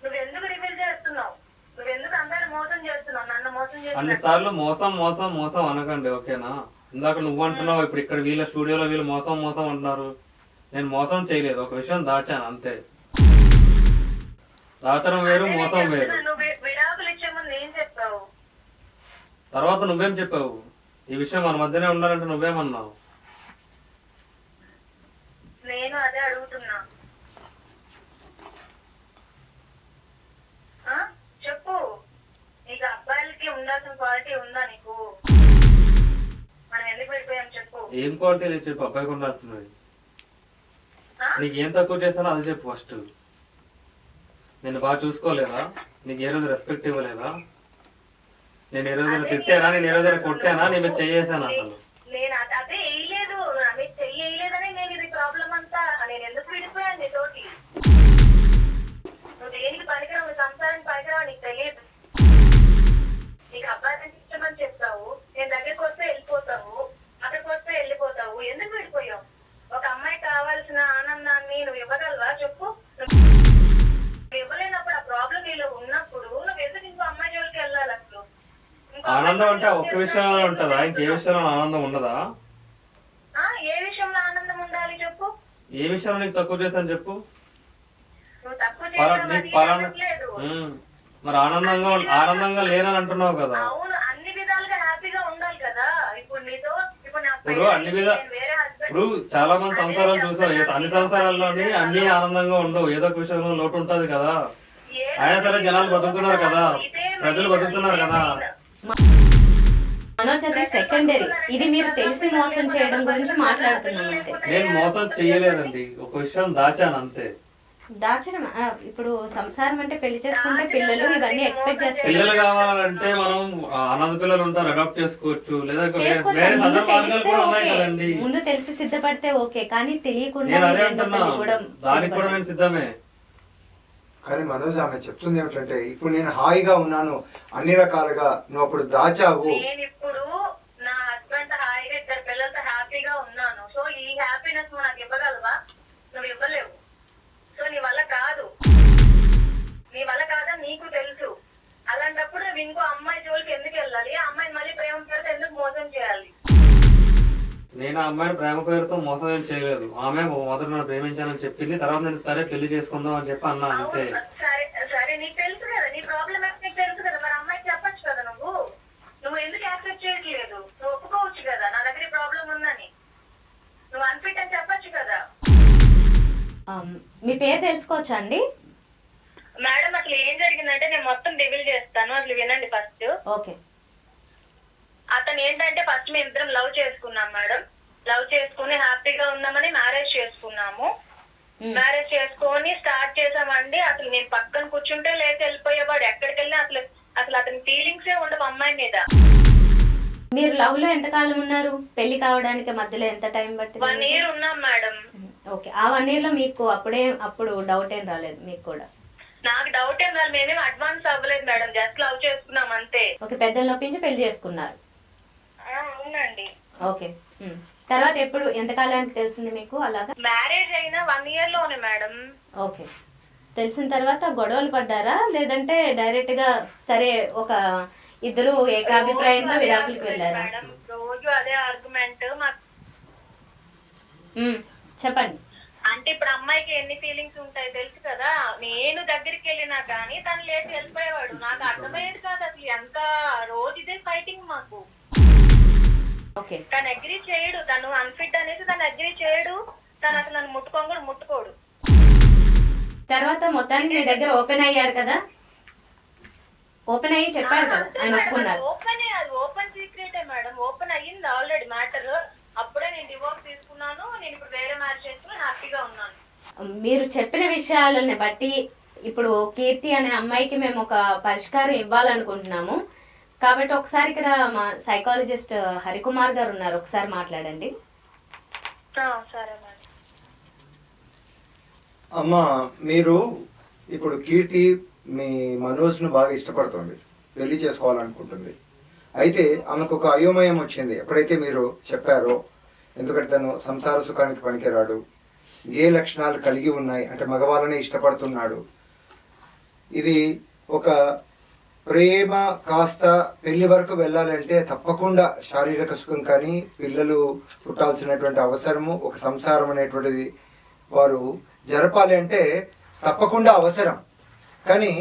నువ్వెందుకు రివీల్ చేస్తున్నావు? నువ్వెందుకు అందరిని మోసం చేస్తున్నావు? నన్ను మోసం చేస్తున్నావు. అన్నిసార్లు మోసం మోసం మోసం అనకండి, ఓకేనా? ఇందాక నువ్వు అంటున్నావు, ఇప్పుడు ఇక్కడ వీళ్ళ స్టూడియోలో వీళ్ళు మోసం మోసం అంటున్నారు. నేను మోసం చేయలేదు, ఒక విషయం దాచాను అంతే. దాచడం వేరు, మోసం వేరు. నువ్వు విడాకులు ఇచ్చే ముందు ఏం చెప్పావు? తర్వాత నువ్వేం చెప్పావు? ఈ విషయం మన మధ్యనే ఉండాలంటే నువ్వేమన్నావు? నేను అదే అడుగుతున్నా. చెప్పు, నీకు అబ్బాయిలకి ఉండాల్సిన క్వాలిటీ ఉందా నీకు? మనం ఎందుకు విడిపోయాం చెప్పు. ఏం క్వాలిటీ లేదు చెప్పు, అబ్బాయికి ఉండాల్సినవి. నీకు ఏం తక్కువ చేశానో అది చెప్పు ఫస్ట్. నేను బాగా చూసుకోలేదా? నీకు ఏ రోజు రెస్పెక్ట్ ఇవ్వలేదా? నేను ఏ రోజైనా తిట్టానా? నేను ఏ రోజైనా కొట్టానా? నేను మీద చేసాను అసలు? నేను అదే వేయలేదు, మీకు చెయ్యలేదని నేను ఇది ప్రాబ్లం అంతా. నేను ఎందుకు విడిపోయాను నీతోటి? నువ్వు దేనికి పనికిరావు, నువ్వు సంసారానికి పనికిరావు, నీకు తెలియదు. నీకు అబ్బాయి ఇష్టమని చెప్తావు, నేను దగ్గరికి వస్తే వెళ్ళిపోతావు, అక్కడికి వస్తే వెళ్ళిపోతావు. ఎందుకు విడిపోయావు? ఒక అమ్మాయి కావాల్సిన ఆనందాన్ని నువ్వు ఇవ్వగలవా చెప్పు? నువ్వు ఇవ్వలేనప్పుడు, ఆ ప్రాబ్లం నీలో ఉన్నప్పుడు నువ్వు ఎందుకు ఇంకో అమ్మాయి జోలికి వెళ్ళాలి అసలు? ఆనందం అంటే ఒక్క విషయంలో ఉంటుందా? ఇంకే విషయంలో ఆనందం ఉండదా? ఏ విషయంలో ఆనందం ఉండాలి చెప్పు? ఏ విషయంలో నీకు తక్కువ చేశాను చెప్పు? నువ్వు తక్కువ చేయలేదు. మరి ఆనందంగా లేనని అంటున్నావు కదా. అవును, అన్ని విధాలుగా హ్యాపీగా ఉండాలి కదా. ఇప్పుడు నీతో ఇప్పుడు ఇప్పుడు చాలా మంది సంసారాలు చూసావు, అన్ని సంసారాల్లోని అన్ని ఆనందంగా ఉండవు, ఏదో ఒక విషయంలో లోటు ఉంటది కదా. అయినా సరే జనాలు బతుకుతున్నారు కదా, ప్రజలు బతుకుతున్నారు కదా. మనోజ్ అది సెకండరీ. ఇది మీరు తెలిసి మోసం చేయడం గురించి మాట్లాడుతున్నాం అంతే. నేను మోసం చేయలేదండి, ఒక విషయం దాచాను అంతే. దాచడం ఇప్పుడు సంసారం అంటే పెళ్లి చేసుకుంటే పిల్లలు ఇవన్నీ ఎక్స్పెక్ట్ చేస్తారు. పిల్లలు కావాలంటే మనం అనాథ పిల్లలు ఉంటారు, అడాప్ట్ చేసుకోవచ్చు, లేదా చేసుకోవచ్చు. వేరే ముందు సందర్భాలు తెలిస్తే కూడా ఉన్నాయి ఓకే, కదండి. ముందు తెలిసి సిద్ధపడితే ఓకే, కానీ తెలియకుండా నేను అదే మీరు రెండో అంటున్నా, పెళ్లి కూడా దానికి కూడా నేను సిద్ధమే. కానీ మనోజ్ ఆమె చెప్తుంది ఏమిటంటే, ఇప్పుడు నేను హాయిగా ఉన్నాను అన్ని రకాలుగా, నువ్వు అప్పుడు దాచావు. నేను ఇప్పుడు నా హస్బెండ్ హాయిగా ఇద్దరు పిల్లలతో హ్యాపీగా ఉన్నాను. సో ఈ హ్యాపీనెస్ నువ్వు నాకు ఇవ్వగలవా? నువ్వు ఇవ్వలేవు. సో నీ వల్ల కాదు, నీ వల్ల కాదని నీకు తెలుసు. అలాంటప్పుడు నువ్వు ఇంకో అమ్మాయి జోలికి ఎందుకు వెళ్ళాలి? ఆ అమ్మాయిని మళ్ళీ ప్రేమ పేరుతో ఎందుకు మోసం చేయాలి? నేను ఆ అమ్మాయిని ప్రేమ పేరుతో మోసం ఏం చేయలేదు. ఆమె మొదట నన్ను ప్రేమించానని చెప్పింది, తర్వాత నేను సరే పెళ్లి చేసుకుందాం అని చెప్పి అన్నా అంతే. సరే సరే, నీకు తెలుసు కదా నీ ప్రాబ్లం నీకు తెలుసు కదా, మరి అమ్మాయికి చెప్పచ్చు కదా. నువ్వు ఎందుకు యాక్సెప్ట్ చేయట్లేదు? నువ్వు ఒప్పుకోవచ్చు కదా నా దగ్గర ప్రాబ్లం ఉందని. నువ్వు అన్ఫిట్ అని చెప్పచ్చు కదా. మీ పేరు తెలుసుకోవచ్చా అండి? మేడం అసలు ఏం జరిగిందంటే నేను మొత్తం రివీల్ చేస్తాను, అసలు వినండి ఫస్ట్. ఓకే. అతను ఏంటంటే ఫస్ట్ మేము ఇద్దరం లవ్ చేసుకున్నాం మేడం. లవ్ చేసుకుని హ్యాపీగా ఉన్నామని మ్యారేజ్ చేసుకున్నాము. మ్యారేజ్ చేసుకొని స్టార్ట్ చేసామండి. అసలు నేను పక్కన కూర్చుంటే లేక వెళ్ళిపోయేవాడు, ఎక్కడికి వెళ్ళినా అసలు అతని ఫీలింగ్సే ఉండవు అమ్మాయి మీద. మీరు లవ్ లో ఎంత కాలం ఉన్నారు? పెళ్లి కావడానికి మధ్యలో ఎంత టైం పట్టింది? 1 year ఉన్నాం మేడం. ఓకే. ఆ 1 year లో మీకు అప్పుడు డౌట్ ఏం రాలేదు మీకు కూడా? నాకు డౌట్ ఏం రాదు, మేమేం అడ్వాన్స్ అవ్వలేదు మేడం, జస్ట్ లవ్ చేసుకున్నాం అంతే. ఓకే, పెద్దలు నొప్పించి పెళ్లి చేసుకున్నారు. అవునండి. ఓకే. తర్వాత ఎప్పుడు ఎంత కాలానికి తెలిసింది మీకు అలాగా? మ్యారేజ్ అయిన 1 year లోనే మేడం. ఓకే. తెలిసిన తర్వాత గొడవలు పడ్డారా, లేదంటే డైరెక్ట్ గా సరే ఒక ఇద్దరు ఏకాభిప్రాయంతో విడాకులకు వెళ్ళారా? రోజు అదే ఆర్గ్యుమెంట్. చెప్పండి. అంటే ఇప్పుడు అమ్మాయికి ఎన్ని ఫీలింగ్స్ ఉంటాయి తెలుసు కదా. నేను దగ్గరికి వెళ్ళినా కానీ తను లేచి వెళ్ళిపోయేవాడు. నాకు అర్థమయ్యేది కాదు అసలు, ఎంత రోజు ఇదే ఫైటింగ్ మాకు. ఓకే. తను అగ్రీ చేయడు, తను అన్ఫిట్ అనేసి తను అగ్రీ చేయడు. తను అసలు నన్ను ముట్టుకోడు. తర్వాత మొత్తానికి మీ దగ్గర ఓపెన్ అయ్యారు కదా, ఓపెన్ అయ్యి చెప్పారు కదా, ఆయన ఒప్పుకున్నారు. ఓపెన్ సీక్రెటే మేడం, ఓపెన్ అయ్యింది ఆల్రెడీ మ్యాటర్. అప్పుడే నేను డివోర్స్ తీసుకున్నాను. నేను ఇప్పుడు వేరే మ్యారేజ్ చేసుకుని హ్యాపీగా ఉన్నాను. మీరు చెప్పిన విషయాలని బట్టి ఇప్పుడు కీర్తి అనే అమ్మాయికి మేము ఒక పరిష్కారం ఇవ్వాలనుకుంటున్నాము. కాబట్టి ఒకసారి ఇక్కడ మా సైకాలజిస్ట్ హరికుమార్ గారు ఉన్నారు, ఒకసారి మాట్లాడండి. సరే మేడం. అమ్మ, మీరు ఇప్పుడు కీర్తి మీ మనోజ్ను బాగా ఇష్టపడుతుంది, పెళ్లి చేసుకోవాలనుకుంటుంది. అయితే ఆమెకు ఒక అయోమయం వచ్చింది ఎప్పుడైతే మీరు చెప్పారో. ఎందుకంటే తను సంసార సుఖానికి పనికిరాడు, ఏ లక్షణాలు కలిగి ఉన్నాయి అంటే మగవాళ్ళనే ఇష్టపడుతున్నాడు. ఇది ఒక ప్రేమ కాస్త పెళ్లి వరకు వెళ్ళాలంటే తప్పకుండా శారీరక సుఖం కానీ పిల్లలు పుట్టాల్సినటువంటి అవసరము, ఒక సంసారం అనేటువంటిది వారు జరపాలి అంటే తప్పకుండా అవసరం. కానీ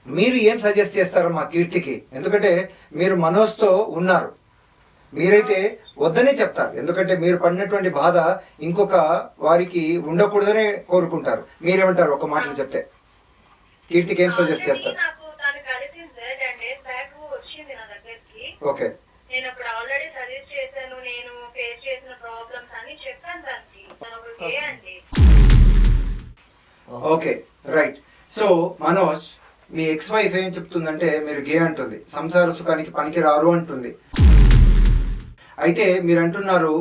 మీరు ఏం సజెస్ట్ చేస్తారు మా కీర్తికి? ఎందుకంటే మీరు మనోజ్తో ఉన్నారు, మీరైతే వద్దనే చెప్తారు. ఎందుకంటే మీరు పడినటువంటి బాధ ఇంకొక వారికి ఉండకూడదనే కోరుకుంటారు. మీరేమంటారు ఒక మాటలు చెప్తే? కీర్తికి ఏం సజెస్ట్ చేస్తారు? నాకు తను కలిసింది 10 days బ్యాక్ వచ్చింది నా దగ్గరికి. ఓకే, నేను అప్పుడు ఆల్రెడీ సజెస్ట్ చేశాను, నేను ఫేస్ చేసిన ప్రాబ్లమ్స్ అని చెప్పాను దానికి. తను ఒక గే అండి. Okay, right. సో మనోజ్, మీ ఎక్స్ వైఫ్ ఏం చెప్తుందంటే మీరు గే అంటుంది, సంసార సుఖానికి పనికి రారు అంటుంది. అయితే మీరు అంటున్నారు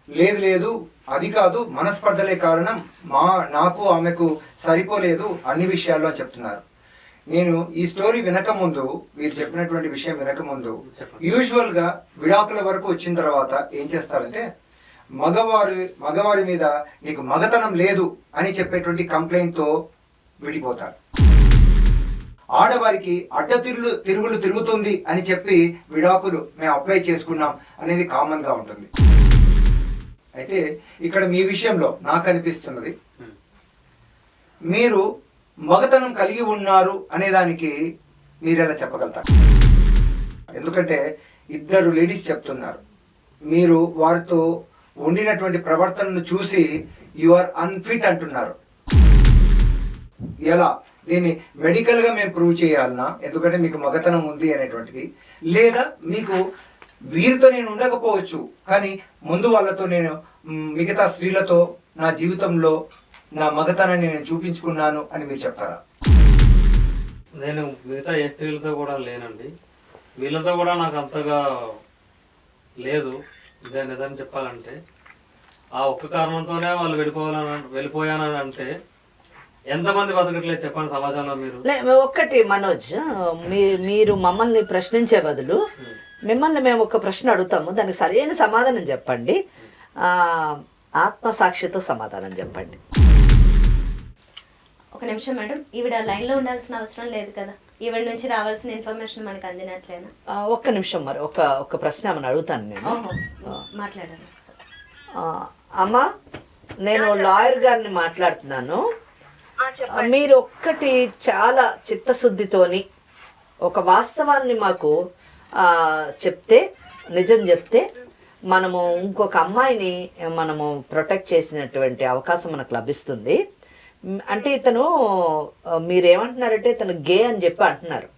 లేదు లేదు అది కాదు, మనస్పర్ధలే కారణం, నాకు ఆమెకు సరిపోలేదు అన్ని విషయాల్లో అని చెప్తున్నారు. నేను ఈ స్టోరీ వినకముందు, మీరు చెప్పినటువంటి విషయం వినకముందు, యూజువల్గా విడాకుల వరకు వచ్చిన తర్వాత ఏం చేస్తారంటే మగవారి మీద నీకు మగతనం లేదు అని చెప్పేటువంటి కంప్లైంట్తో విడిపోతారు. ఆడవారికి తిరుగులు తిరుగుతుంది అని చెప్పి విడాకులు మేము అప్లై చేసుకున్నాం అనేది కామన్గా ఉంటుంది. అయితే ఇక్కడ మీ విషయంలో నాకు అనిపిస్తున్నది, మీరు మగతనం కలిగి ఉన్నారు అనే దానికి మీరు ఎలా చెప్పగలుగుతారు? ఎందుకంటే ఇద్దరు లేడీస్ చెప్తున్నారు, మీరు వారితో ఉండినటువంటి ప్రవర్తనను చూసి యు ఆర్ అన్ఫిట్ అంటున్నారు. ఎలా దీన్ని మెడికల్గా మేము ప్రూవ్ చేయాలన్నా, ఎందుకంటే మీకు మగతనం ఉంది అనేటువంటిది, లేదా మీకు వీరితో నేను ఉండకపోవచ్చు కానీ ముందు వాళ్ళతో నేను మిగతా స్త్రీలతో నా జీవితంలో నా మగతనాన్ని నేను చూపించుకున్నాను అని మీరు చెప్తారా? నేను మిగతా ఏ స్త్రీలతో కూడా లేనండి, వీళ్ళతో కూడా నాకు అంతగా లేదు. నిజం చెప్పాలంటే ఆ ఒక్క కారణంతోనే వాళ్ళు వెళ్ళిపోయానని అంటే ఎంతమంది బతకట్లేదు చెప్పండి సమాజంలో. మీరు ఒక్కటి మనోజ్, మీరు మమ్మల్ని ప్రశ్నించే బదులు మిమ్మల్ని మేము ఒక ప్రశ్న అడుగుతాము, దానికి సరైన సమాధానం చెప్పండి. ఆత్మసాక్షితో సమాధానం చెప్పండి. ఒక నిమిషం మేడం, ఈవిడ లైన్ లో ఉండాల్సిన అవసరం లేదు కదా, ఈవిడ నుంచి రావాల్సిన ఇన్ఫర్మేషన్ మనకు అందినట్లేనా? ఒక్క నిమిషం, మరి ఒక ప్రశ్న ఏమని అడుగుతాను నేను. మాట్లాడండి. అమ్మా, నేను లాయర్ గారిని మాట్లాడుతున్నాను. మీరు ఒక్కటి చాలా చిత్తశుద్ధితోని ఒక వాస్తవాన్ని మాకు చెప్తే, నిజం చెప్తే మనము ఇంకొక అమ్మాయిని మనము ప్రొటెక్ట్ చేసినటువంటి అవకాశం మనకు లభిస్తుంది. అంటే ఇతను మీరేమంటున్నారంటే ఇతను గే అని చెప్పి అంటున్నారు,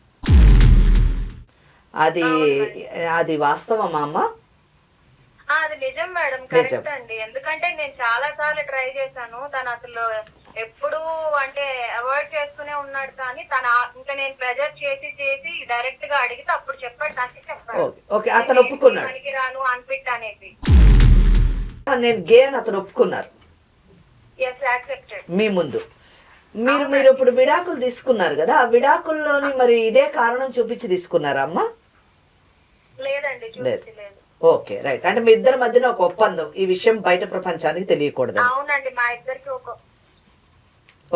అది వాస్తవమా అమ్మ? అది నిజం మేడం, కరెక్ట్ అండి. ఎందుకంటే నేను చాలా సార్లు ట్రై చేశాను, తను అసలు ఎప్పుడు అంటే అవాయిడ్ చేస్తూనే ఉన్నాడు. కానీ ఇంకా నేను ప్రెజర్ చేసి డైరెక్ట్ గా అడిగితే అప్పుడు చెప్పాడు, అతను ఒప్పుకున్నాడు రాను అన్ఫిట్ అనేది. నేను గే అని అతను ఒప్పుకున్నారు మీ ముందు. మీరు ఇప్పుడు విడాకులు తీసుకున్నారు కదా, ఆ విడాకుల్లోని మరి ఇదే కారణం చూపించి తీసుకున్నారా అమ్మా? లేదండి, లేదు. Okay, right. అంటే మీ ఇద్దరి మధ్యన ఒక ఒప్పందం, ఈ విషయం బయట ప్రపంచానికి తెలియకూడదు. అవునండి, మా ఇద్దరికి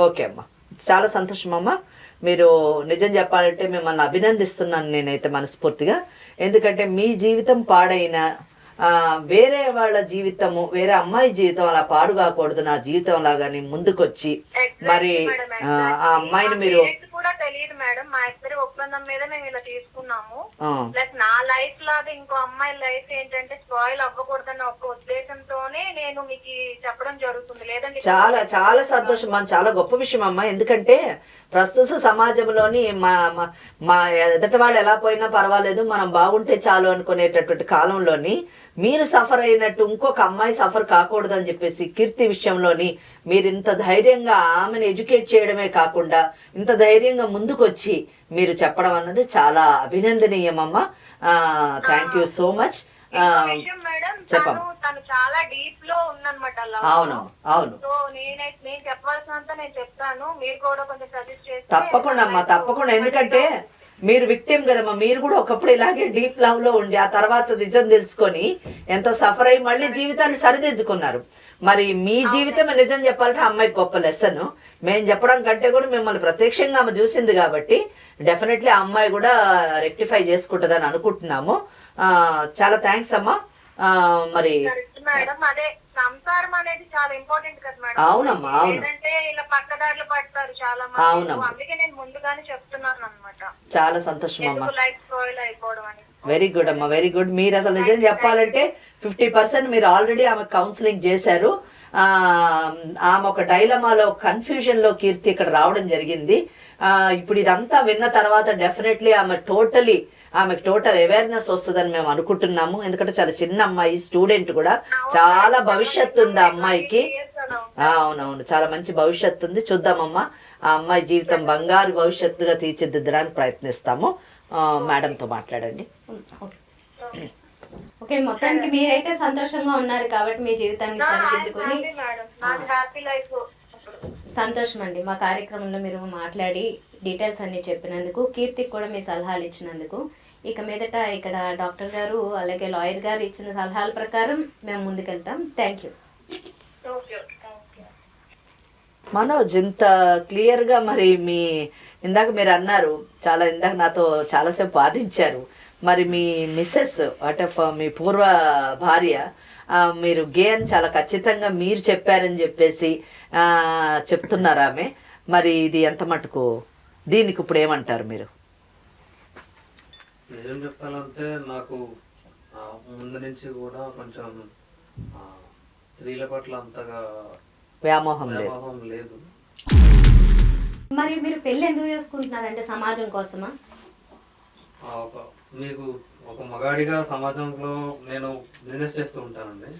ఓకే అమ్మా, చాలా సంతోషం అమ్మా. మీరు నిజం చెప్పాలంటే మిమ్మల్ని అభినందిస్తున్నాను నేనైతే మనస్ఫూర్తిగా. ఎందుకంటే మీ జీవితం పాడైన వేరే వాళ్ళ జీవితము, వేరే అమ్మాయి జీవితం అలా పాడు కాకూడదు, నా జీవితం లాగాని ముందుకొచ్చి మరి ఆ అమ్మాయిని మీరు కూడా తెలియదు మేడం, మా ఇద్దరి ఒప్పందం మీద మేము ఇలా తీసుకున్నాము. ఆ, ప్లస్ నా లైఫ్ లాగా ఇంకో అమ్మాయి లైఫ్ ఏంటంటే స్పాయిల్ అవ్వకూడదన్న ఒక ఉద్దేశంతోనే నేను మీకు చెప్పడం జరుగుతుంది. లేదంటే చాలా చాలా సంతోషం, మన చాలా గొప్ప విషయం అమ్మా. ఎందుకంటే ప్రస్తుత సమాజంలోని మా ఎదుటి వాళ్ళు ఎలా పోయినా పర్వాలేదు, మనం బాగుంటే చాలు అనుకునేటటువంటి కాలంలోని మీరు సఫర్ అయినట్టు ఇంకొక అమ్మాయి సఫర్ కాకూడదు అని చెప్పేసి కీర్తి విషయంలోని మీరు ఇంత ధైర్యంగా ఆమెను ఎడ్యుకేట్ చేయడమే కాకుండా ఇంత ధైర్యంగా ముందుకొచ్చి మీరు చెప్పడం అన్నది చాలా అభినందనీయమమ్మా. Thank you so much. విషయం మేడం, చెప్పమ్మా. తను చాలా డీప్ లో ఉందన్నమాట. అవును అవును, సో నేను చెప్పాల్సినంత నేను చెప్తాను, మీరు కూడా కొంచెం సజెస్ట్ చేస్తే. తప్పకుండా అమ్మా, తప్పకుండా. ఎందుకంటే మీరు విక్టిమ్ కదమ్మా, మీరు కూడా ఒకప్పుడు ఇలాగే డీప్ లవ్ లో ఉండి ఆ తర్వాత నిజం తెలుసుకొని ఎంతో సఫర్ అయ్యి మళ్ళీ జీవితాన్ని సరిదిద్దుకున్నారు. మరి మీ జీవితం నిజం చెప్పాలంటే అమ్మాయికి గొప్ప లెసన్. మేము చెప్పడం కంటే కూడా మిమ్మల్ని ప్రత్యక్షంగా ఆమె చూసింది కాబట్టి డెఫినెట్లీ ఆ అమ్మాయి కూడా రెక్టిఫై చేసుకుంటుందని అనుకుంటున్నాము. చాలా థ్యాంక్స్ అమ్మా. మరి మేడం అదే సంసారం అనేది చాలా ఇంపార్టెంట్ కదా మేడం. అవునమ్మా, అవును. లేదంటే ఇలా పక్కదారులు పడతారు చాలా అవునమ్మా. మంది. అందుకే నేను ముందుగానే చెప్తున్నాను అన్నమాట. చాలా సంతోషం అమ్మా. లైఫ్ స్పాయిల్ అయిపోవడం అని. వెరీ గుడ్ అమ్మా, వెరీ గుడ్. మీరు అసలు నిజం చెప్పాలంటే 50% మీరు ఆల్రెడీ ఆమె కౌన్సిలింగ్ చేశారు. ఆమె ఒక డైలమాలో కన్ఫ్యూజన్ లో కీర్తి ఇక్కడ రావడం జరిగింది. ఇప్పుడు ఇదంతా విన్న తర్వాత డెఫినెట్లీ ఆమెకు టోటల్ అవేర్నెస్ వస్తుందని మేము అనుకుంటున్నాము. ఎందుకంటే చాలా చిన్న అమ్మాయి, స్టూడెంట్ కూడా, చాలా భవిష్యత్తు ఉంది ఆ అమ్మాయికి. అవునవును, చాలా మంచి భవిష్యత్తు ఉంది. చూద్దామమ్మా, ఆ అమ్మాయి జీవితం బంగారు భవిష్యత్తుగా తీర్చిదిద్దడానికి ప్రయత్నిస్తాము. మేడంతో మాట్లాడండి. ఓకే, మొత్తానికి మీరైతే సంతోషంగా ఉన్నారు కాబట్టి మీ జీవితాన్ని సరిదిద్దుకొని సంతోషం అండి. మా కార్యక్రమంలో మీరు మాట్లాడి డీటెయిల్స్ అన్ని చెప్పినందుకు, కీర్తికి కూడా మీ సలహాలు ఇచ్చినందుకు. ఇక మీదట ఇక్కడ డాక్టర్ గారు అలాగే లాయర్ గారు ఇచ్చిన సలహాల ప్రకారం మేము ముందుకెళ్తాం. Thank you. మనోజ్, ఇంత క్లియర్గా మరి ఇందాక మీరు అన్నారు, ఇందాక నాతో చాలాసేపు వాదించారు. మరి మీ మిస్సెస్ అంటే మీ పూర్వ భార్య మీరు గే అని చాలా ఖచ్చితంగా మీరు చెప్పారని చెప్పేసి చెప్తున్నారు ఆమె. మరి ఇది ఎంత మటుకు, దీనికి ఇప్పుడు ఏమంటారు మీరు? నిజం చెప్పాలంటే నాకు ముందు నుంచి కూడా కొంచెం స్త్రీల పట్ల అంతగా వ్యామోహం లేదు. మరి మీరు పెళ్లి ఎందుకు చేసుకుంటున్నారంటే సమాజం కోసమా? మీకు ఒక మగాడిగా సమాజంలో నేను బిజినెస్ చేస్తూ ఉంటానండి.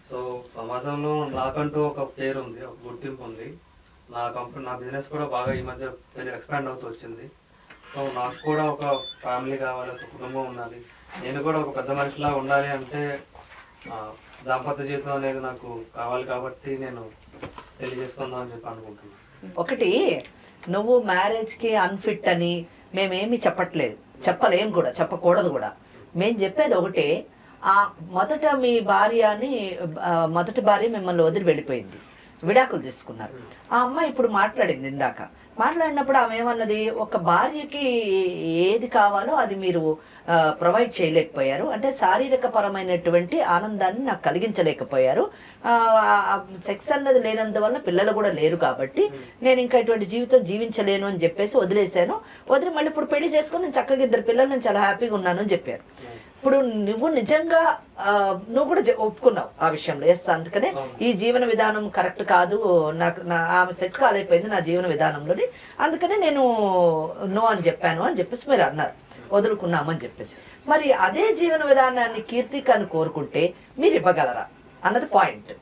సో సమాజంలో నాకంటూ ఒక పేరు ఉంది, ఒక గుర్తింపు ఉంది. నా బిజినెస్ కూడా బాగా ఈ మధ్య ఎక్స్పాండ్ అవుతూ వచ్చింది. సో నాకు కూడా ఒక ఫ్యామిలీ కావాలి, ఒక కుటుంబం ఉండాలి. నేను కూడా ఒక పెద్ద మనిషిలా ఉండాలి అంటే దాంపత్య జీవితం అనేది నాకు కావాలి. కాబట్టి నేను పెళ్లి చేసుకుందాం అని చెప్పి అనుకుంటున్నాను. ఒకటి, నువ్వు మ్యారేజ్కి అన్ఫిట్ అని మేమేమి చెప్పట్లేదు, చెప్పలేం కూడా, చెప్పకూడదు కూడా. మేము చెప్పేది ఒకటే, మొదట మీ మొదటి భార్య మిమ్మల్ని వదిలి వెళ్ళిపోయింది, విడాకులు తీసుకున్నారు. ఆ అమ్మాయి ఇప్పుడు మాట్లాడింది. ఇందాక మాట్లాడినప్పుడు ఆమె ఏమన్నది, ఒక భార్యకి ఏది కావాలో అది మీరు ప్రొవైడ్ చేయలేకపోయారు, అంటే శారీరక పరమైనటువంటి ఆనందాన్ని నాకు కలిగించలేకపోయారు. సెక్స్ అన్నది లేనందువల్ల పిల్లలు కూడా లేరు కాబట్టి నేను ఇంకా ఇటువంటి జీవితం జీవించలేను అని చెప్పేసి వదిలేశాను. వదిలి మళ్ళీ ఇప్పుడు పెళ్లి చేసుకుని నేను చక్కగా 2 పిల్లలు, నేను చాలా హ్యాపీగా ఉన్నాను అని చెప్పారు. ఇప్పుడు నువ్వు నిజంగా నువ్వు కూడా ఒప్పుకున్నావు ఆ విషయంలో, ఎస్ అందుకనే ఈ జీవన విధానం కరెక్ట్ కాదు, ఆమె సెట్ కాలేకపోయింది నా జీవన విధానంలోని, అందుకనే నేను నో అని చెప్పాను అని చెప్పేసి మీరు అన్నారు, వదులుకున్నామని చెప్పేసి. మరి అదే జీవన విధానాన్ని కీర్తికను కోరుకుంటే మీరు ఇవ్వగలరా అన్నది పాయింట్.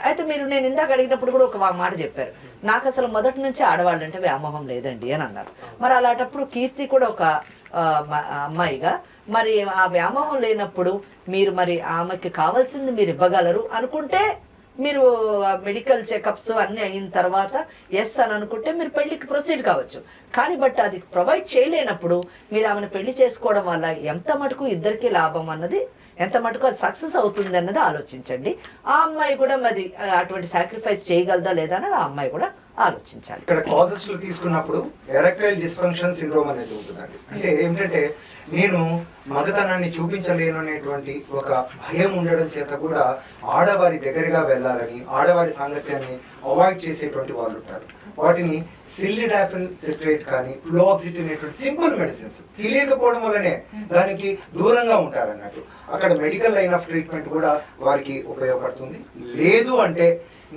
అయితే నేను ఇందాక అడిగినప్పుడు కూడా ఒక మాట చెప్పారు, నాకు అసలు మొదటి నుంచి ఆడవాళ్ళు అంటే వ్యామోహం లేదండి అని అన్నారు. మరి అలాంటప్పుడు కీర్తి కూడా ఒక అమ్మాయిగా మరి ఆ వ్యామోహం లేనప్పుడు మీరు మరి ఆమెకి కావాల్సింది మీరు ఇవ్వగలరు అనుకుంటే, మీరు మెడికల్ చెకప్స్ అన్నీ అయిన తర్వాత ఎస్ అని అనుకుంటే మీరు పెళ్లికి ప్రొసీడ్ కావచ్చు. కానీ అది ప్రొవైడ్ చేయలేనప్పుడు మీరు ఆమెను పెళ్లి చేసుకోవడం వల్ల ఎంత మటుకు ఇద్దరికి లాభం అన్నది, ఎంత మటుకు అది సక్సెస్ అవుతుంది అన్నది ఆలోచించండి. ఆ అమ్మాయి కూడా మరి అటువంటి సాక్రిఫైస్ చేయగలదా లేదా అన్నది ఆ అమ్మాయి కూడా ఆలోచించాలి. ఇక్కడ కాజెస్ లో తీసుకున్నప్పుడు ఎరెక్టైల్ డిస్ఫంక్షన్ సిండ్రోమ్ అనేది ఉంటుందండి. అంటే ఏమిటంటే నేను మగతనాన్ని చూపించలేను అనేటువంటి ఒక భయం ఉండడం చేత కూడా ఆడవారి దగ్గరగా వెళ్ళాలని, ఆడవారి సాంగత్యాన్ని అవాయిడ్ చేసేటువంటి వాళ్ళు ఉంటారు. వాటిని సిల్లిడాఫిల్ సిట్రేట్ కానీ ఫ్లోక్సిటిన్ అనేటువంటి సింపుల్ మెడిసిన్స్ తెలియకపోవడం వల్లనే దానికి దూరంగా ఉంటారన్నట్టు. అక్కడ మెడికల్ లైన్ ఆఫ్ ట్రీట్మెంట్ కూడా వారికి ఉపయోగపడుతుంది. లేదు అంటే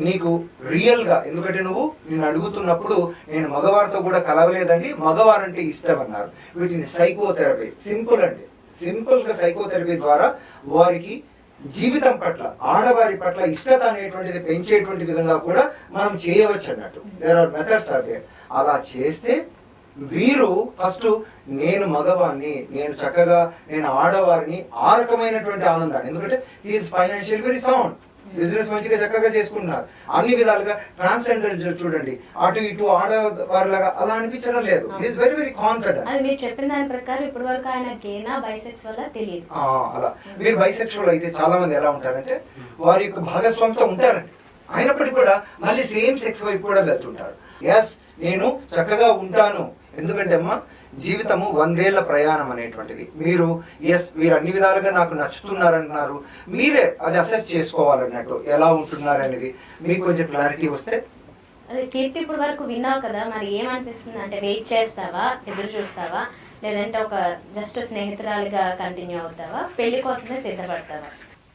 నీకు రియల్ గా, ఎందుకంటే నువ్వు నేను అడుగుతున్నప్పుడు నేను మగవారితో కూడా కలవలేదండి, మగవారంటే ఇష్టం అన్నారు. వీటిని సైకోథెరపీ, సింపుల్ అండి, సింపుల్ గా సైకోథెరపీ ద్వారా వారికి జీవితం పట్ల, ఆడవారి పట్ల ఇష్టత అనేటువంటిది పెంచేటువంటి విధంగా కూడా మనం చేయవచ్చు అన్నట్టు. There are methods are there. అలా చేస్తే వీరు ఫస్ట్ నేను మగవాణ్ణి, నేను చక్కగా నేను ఆడవారిని, ఆ రకమైనటువంటి ఆనందాన్ని, ఎందుకంటే is financial very sound, business మంచిగా చక్కగా చేసుకుంటున్నారు, అన్ని విధాలుగా ట్రాన్స్జెండర్ చూడండి, అటు ఇటు ఆడవారిలాగా అలా అనిపించడం లేదు. Is very very confident. అది మీరు చెప్పిన దాని ప్రకారం ఇప్పటి వరకు ఆయన గేనా బైసెక్సువల్ తెలియదు. అలా మీరు బైసెక్షువల్ అయితే చాలా మంది ఎలా ఉంటారంటే వారి యొక్క భాగస్వామితో ఉంటారండి, అయినప్పటికీ కూడా మళ్ళీ సేమ్ సెక్స్ వైపు కూడా వెళ్తుంటారు. ఎస్, నేను చక్కగా ఉంటాను, ఎందుకంటే అమ్మా జీవితము 100 ఏళ్ల ప్రయాణం అనేటువంటిది. మీరు ఎస్ మీరు అన్ని విధాలుగా నాకు నచ్చుతున్నారంటున్నారు, మీరే అది అసెస్ చేసుకోవాలన్నట్టు ఎలా ఉంటున్నారు అనేది మీకు కొంచెం క్లారిటీ వస్తే. అదే కీర్తి, ఇప్పుడు వరకు విన్నావు కదా, మరి ఏమనిపిస్తుంది అంటే వెయిట్ చేస్తావా, ఎదురు చూస్తావా, లేదంటే ఒక జస్ట్ స్నేహితురాలిగా కంటిన్యూ అవుతావా, పెళ్లి కోసమే సిద్ధపడతావా?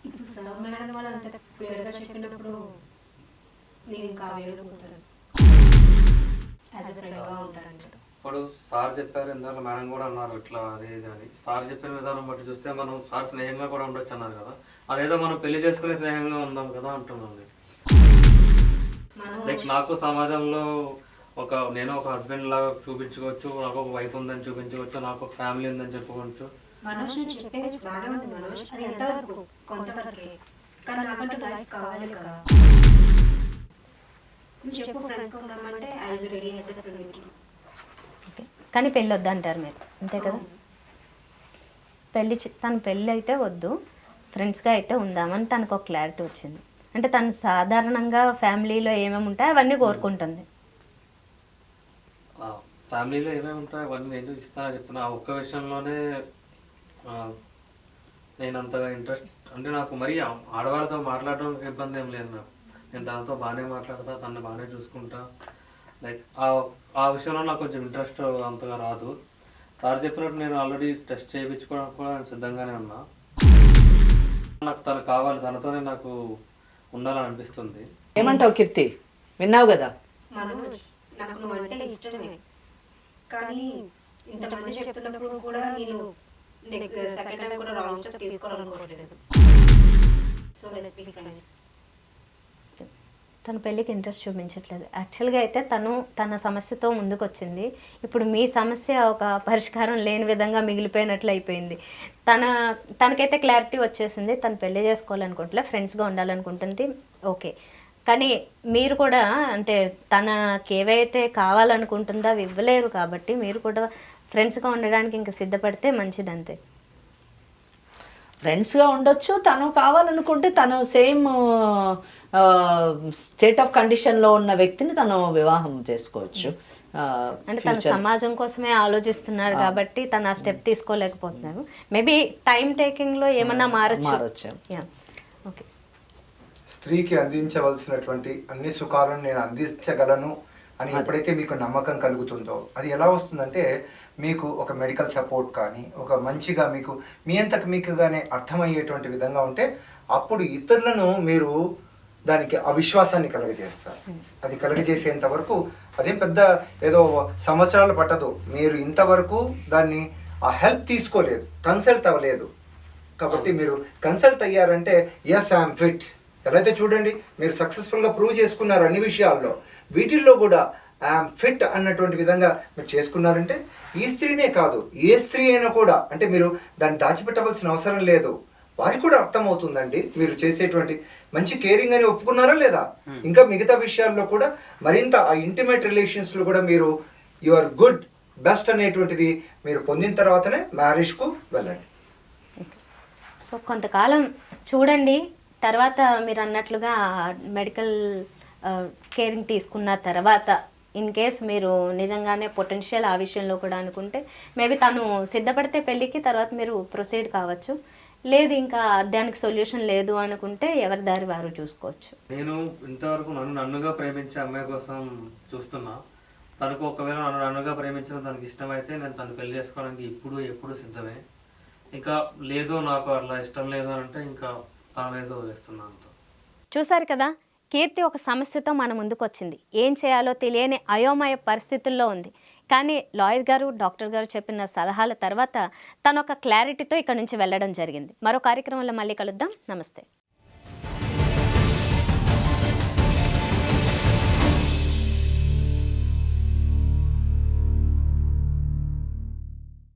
ఇప్పుడు సార్ మేడం వాళ్ళు అంత క్లియర్గా చెప్పినప్పుడు నేను ఇంకా వెళ్ళిపోతాను, యాజ్ ఎ ఫ్రెండ్గా ఉంటాను. ఇప్పుడు సార్ చెప్పారు, ఇందాక మేడం కూడా అన్నారు ఇట్లా అది ఇది అని. సార్ చెప్పిన విధానం బట్టి చూస్తే మనం సార్ స్నేహంగా కూడా ఉండొచ్చు అన్నారు కదా, అదేదో మనం పెళ్లి చేసుకునే స్నేహంగా ఉందాం కదా అంటున్నాం. లైక్ నాకు సమాజంలో నేను ఒక హస్బెండ్ లాగా చూపించుకోవచ్చు, నాకు ఒక వైఫ్ ఉందని చూపించుకోవచ్చు, నాకు ఒక ఫ్యామిలీ ఉందని చెప్పుకోవచ్చు. మనోజ్ చెప్పేది బాగానే ఉంది మనోజ్, అది ఎంతవరకు కొంతవరకే, కానీ నాకంటూ లైఫ్ కావాలి కదా. నువ్వు చెప్పు ఫ్రెండ్స్ ఉందామంటే I will ready as a friend with you. కానీ పెళ్ళి వద్దంటారు మీరు, అంతే కదా? తను పెళ్ళి అయితే వద్దు, ఫ్రెండ్స్గా అయితే ఉందామని తనకు ఒక క్లారిటీ వచ్చింది. అంటే తను సాధారణంగా ఫ్యామిలీలో ఏమేమి ఉంటాయో అవన్నీ కోరుకుంటుంది. ఫ్యామిలీలో ఏమేమి ఉంటాయో అవన్నీ నేను ఇస్తానని చెప్తున్నా. ఆ ఒక్క విషయంలోనే నేను అంతగా ఇంట్రెస్ట్, అంటే నాకు మరీ ఆడవాళ్ళతో మాట్లాడడం ఇబ్బంది ఏం లేదు. నేను తనతో బాగానే మాట్లాడతా, తనని బాగానే చూసుకుంటా. లైక్ ఆ విషయంలో నాకు కొంచెం ఇంట్రెస్ట్ అంతగా రాదు. సార్ చెప్పినట్టు నేను ఆల్రెడీ టెస్ట్ చేయించుకోవడానికి కూడా నేను సిద్ధంగానే ఉన్నా. నాకు తను కావాలి, తనతోనే నాకు ఉండాలని అనిపిస్తుంది. ఏమంటావు కీర్తి, విన్నావు కదా? మనోజ్, నాకు నువ్వు అంటే ఇష్టమే, కానీ ఇంతమంది చెప్తున్నప్పుడు కూడా నేను సెకండ్ టైం కూడా రాంగ్ స్టెప్ తీసుకోవాలనుకోవట్లేదు. So let's be friends. తను పెళ్ళికి ఇంట్రెస్ట్ చూపించట్లేదు. యాక్చువల్గా అయితే తన సమస్యతో ముందుకు వచ్చింది. ఇప్పుడు మీ సమస్య ఒక పరిష్కారం లేని విధంగా మిగిలిపోయినట్లు అయిపోయింది. తనకైతే క్లారిటీ వచ్చేసింది, తను పెళ్లి చేసుకోవాలనుకుంటులే, ఫ్రెండ్స్గా ఉండాలనుకుంటుంది, ఓకే. కానీ మీరు కూడా అంటే తనకి ఏవైతే కావాలనుకుంటుందో అవి ఇవ్వలేరు కాబట్టి మీరు కూడా ఫ్రెండ్స్గా ఉండడానికి ఇంకా సిద్ధపడితే మంచిది, అంతే. ఫ్రెండ్స్గా ఉండొచ్చు, తను కావాలనుకుంటే తను సేమ్ స్టేట్ ఆఫ్ కండిషన్లో ఉన్న వ్యక్తిని తను వివాహం చేసుకోవచ్చు. అంటే తన సమాజం కోసమే ఆలోచిస్తున్నారు కాబట్టి తను ఆ స్టెప్ తీసుకోలేకపోతున్నారు. మేబీ టైం టేకింగ్లో ఏమన్నా మారచ్చు. ఓకే. స్త్రీకి అందించవలసినటువంటి అన్ని సుఖాలను నేను అందించగలను అని ఎప్పుడైతే మీకు నమ్మకం కలుగుతుందో, అది ఎలా వస్తుందంటే మీకు ఒక మెడికల్ సపోర్ట్ కానీ ఒక మంచిగా మీకు మీ అంతకు మీకుగానే అర్థమయ్యేటువంటి విధంగా ఉంటే అప్పుడు ఇతరులను మీరు దానికి అవిశ్వాసాన్ని కలగజేస్తారు. అది కలగజేసేంత వరకు అదేం పెద్ద ఏదో సంవత్సరాలు పట్టదు. మీరు ఇంతవరకు దాన్ని ఆ హెల్ప్ తీసుకోలేదు, కన్సల్ట్ అవ్వలేదు. కాబట్టి మీరు కన్సల్ట్ అయ్యారంటే ఎస్ ఐఎమ్ ఫిట్. ఎలా అయితే చూడండి మీరు సక్సెస్ఫుల్గా ప్రూవ్ చేసుకున్నారు అన్ని విషయాల్లో, వీటిల్లో కూడా ఐఎమ్ ఫిట్ అన్నటువంటి విధంగా మీరు చేసుకున్నారంటే ఈ స్త్రీనే కాదు ఏ స్త్రీ అయినా కూడా, అంటే మీరు దాన్ని దాచిపెట్టవలసిన అవసరం లేదు, వారికి కూడా అర్థమవుతుందండి మీరు చేసేటువంటి మంచి కేరింగ్ అని ఒప్పుకున్నారా లేదా. ఇంకా మిగతా విషయాల్లో కూడా మరింత ఆ ఇంటిమేట్ రిలేషన్స్లో కూడా మీరు యు ఆర్ గుడ్ బెస్ట్ అనేటువంటిది మీరు పొందిన తర్వాతనే మ్యారేజ్కు వెళ్ళండి. సో కొంతకాలం చూడండి, తర్వాత మీరు అన్నట్లుగా మెడికల్ కేరింగ్ తీసుకున్న తర్వాత ఇన్ కేస్ మీరు నిజంగానే పొటెన్షియల్ ఆ విషయంలో కూడా అనుకుంటే మేబీ తను సిద్ధపడితే పెళ్ళికి తర్వాత మీరు ప్రొసీడ్ కావచ్చు. లేదు ఇంకా దానికి సొల్యూషన్ లేదు అనుకుంటే ఎవరి దారి వారు చూసుకోవచ్చు. నేను ఇంతవరకు నన్నుగా ప్రేమించే అమ్మాయి కోసం చూస్తున్నా. తనకు ఒకవేళ నన్నుగా ప్రేమించడం తనకి ఇష్టమైతే నేను తను పెళ్లి చేసుకోవడానికి ఎప్పుడు సిద్ధమే. ఇంకా లేదు నాకు అట్లా ఇష్టం లేదు అని అంటే ఇంకా తన మీద వదిలేస్తున్నాను. చూసారు కదా, కీర్తి ఒక సమస్యతో మన ముందుకు వచ్చింది. ఏం చేయాలో తెలియని అయోమయ పరిస్థితుల్లో ఉంది. కానీ లాయర్ గారు, డాక్టర్ గారు చెప్పిన సలహాల తర్వాత తను ఒక క్లారిటీతో ఇక్కడ నుంచి వెళ్ళడం జరిగింది. మరో కార్యక్రమంలో మళ్ళీ కలుద్దాం. నమస్తే.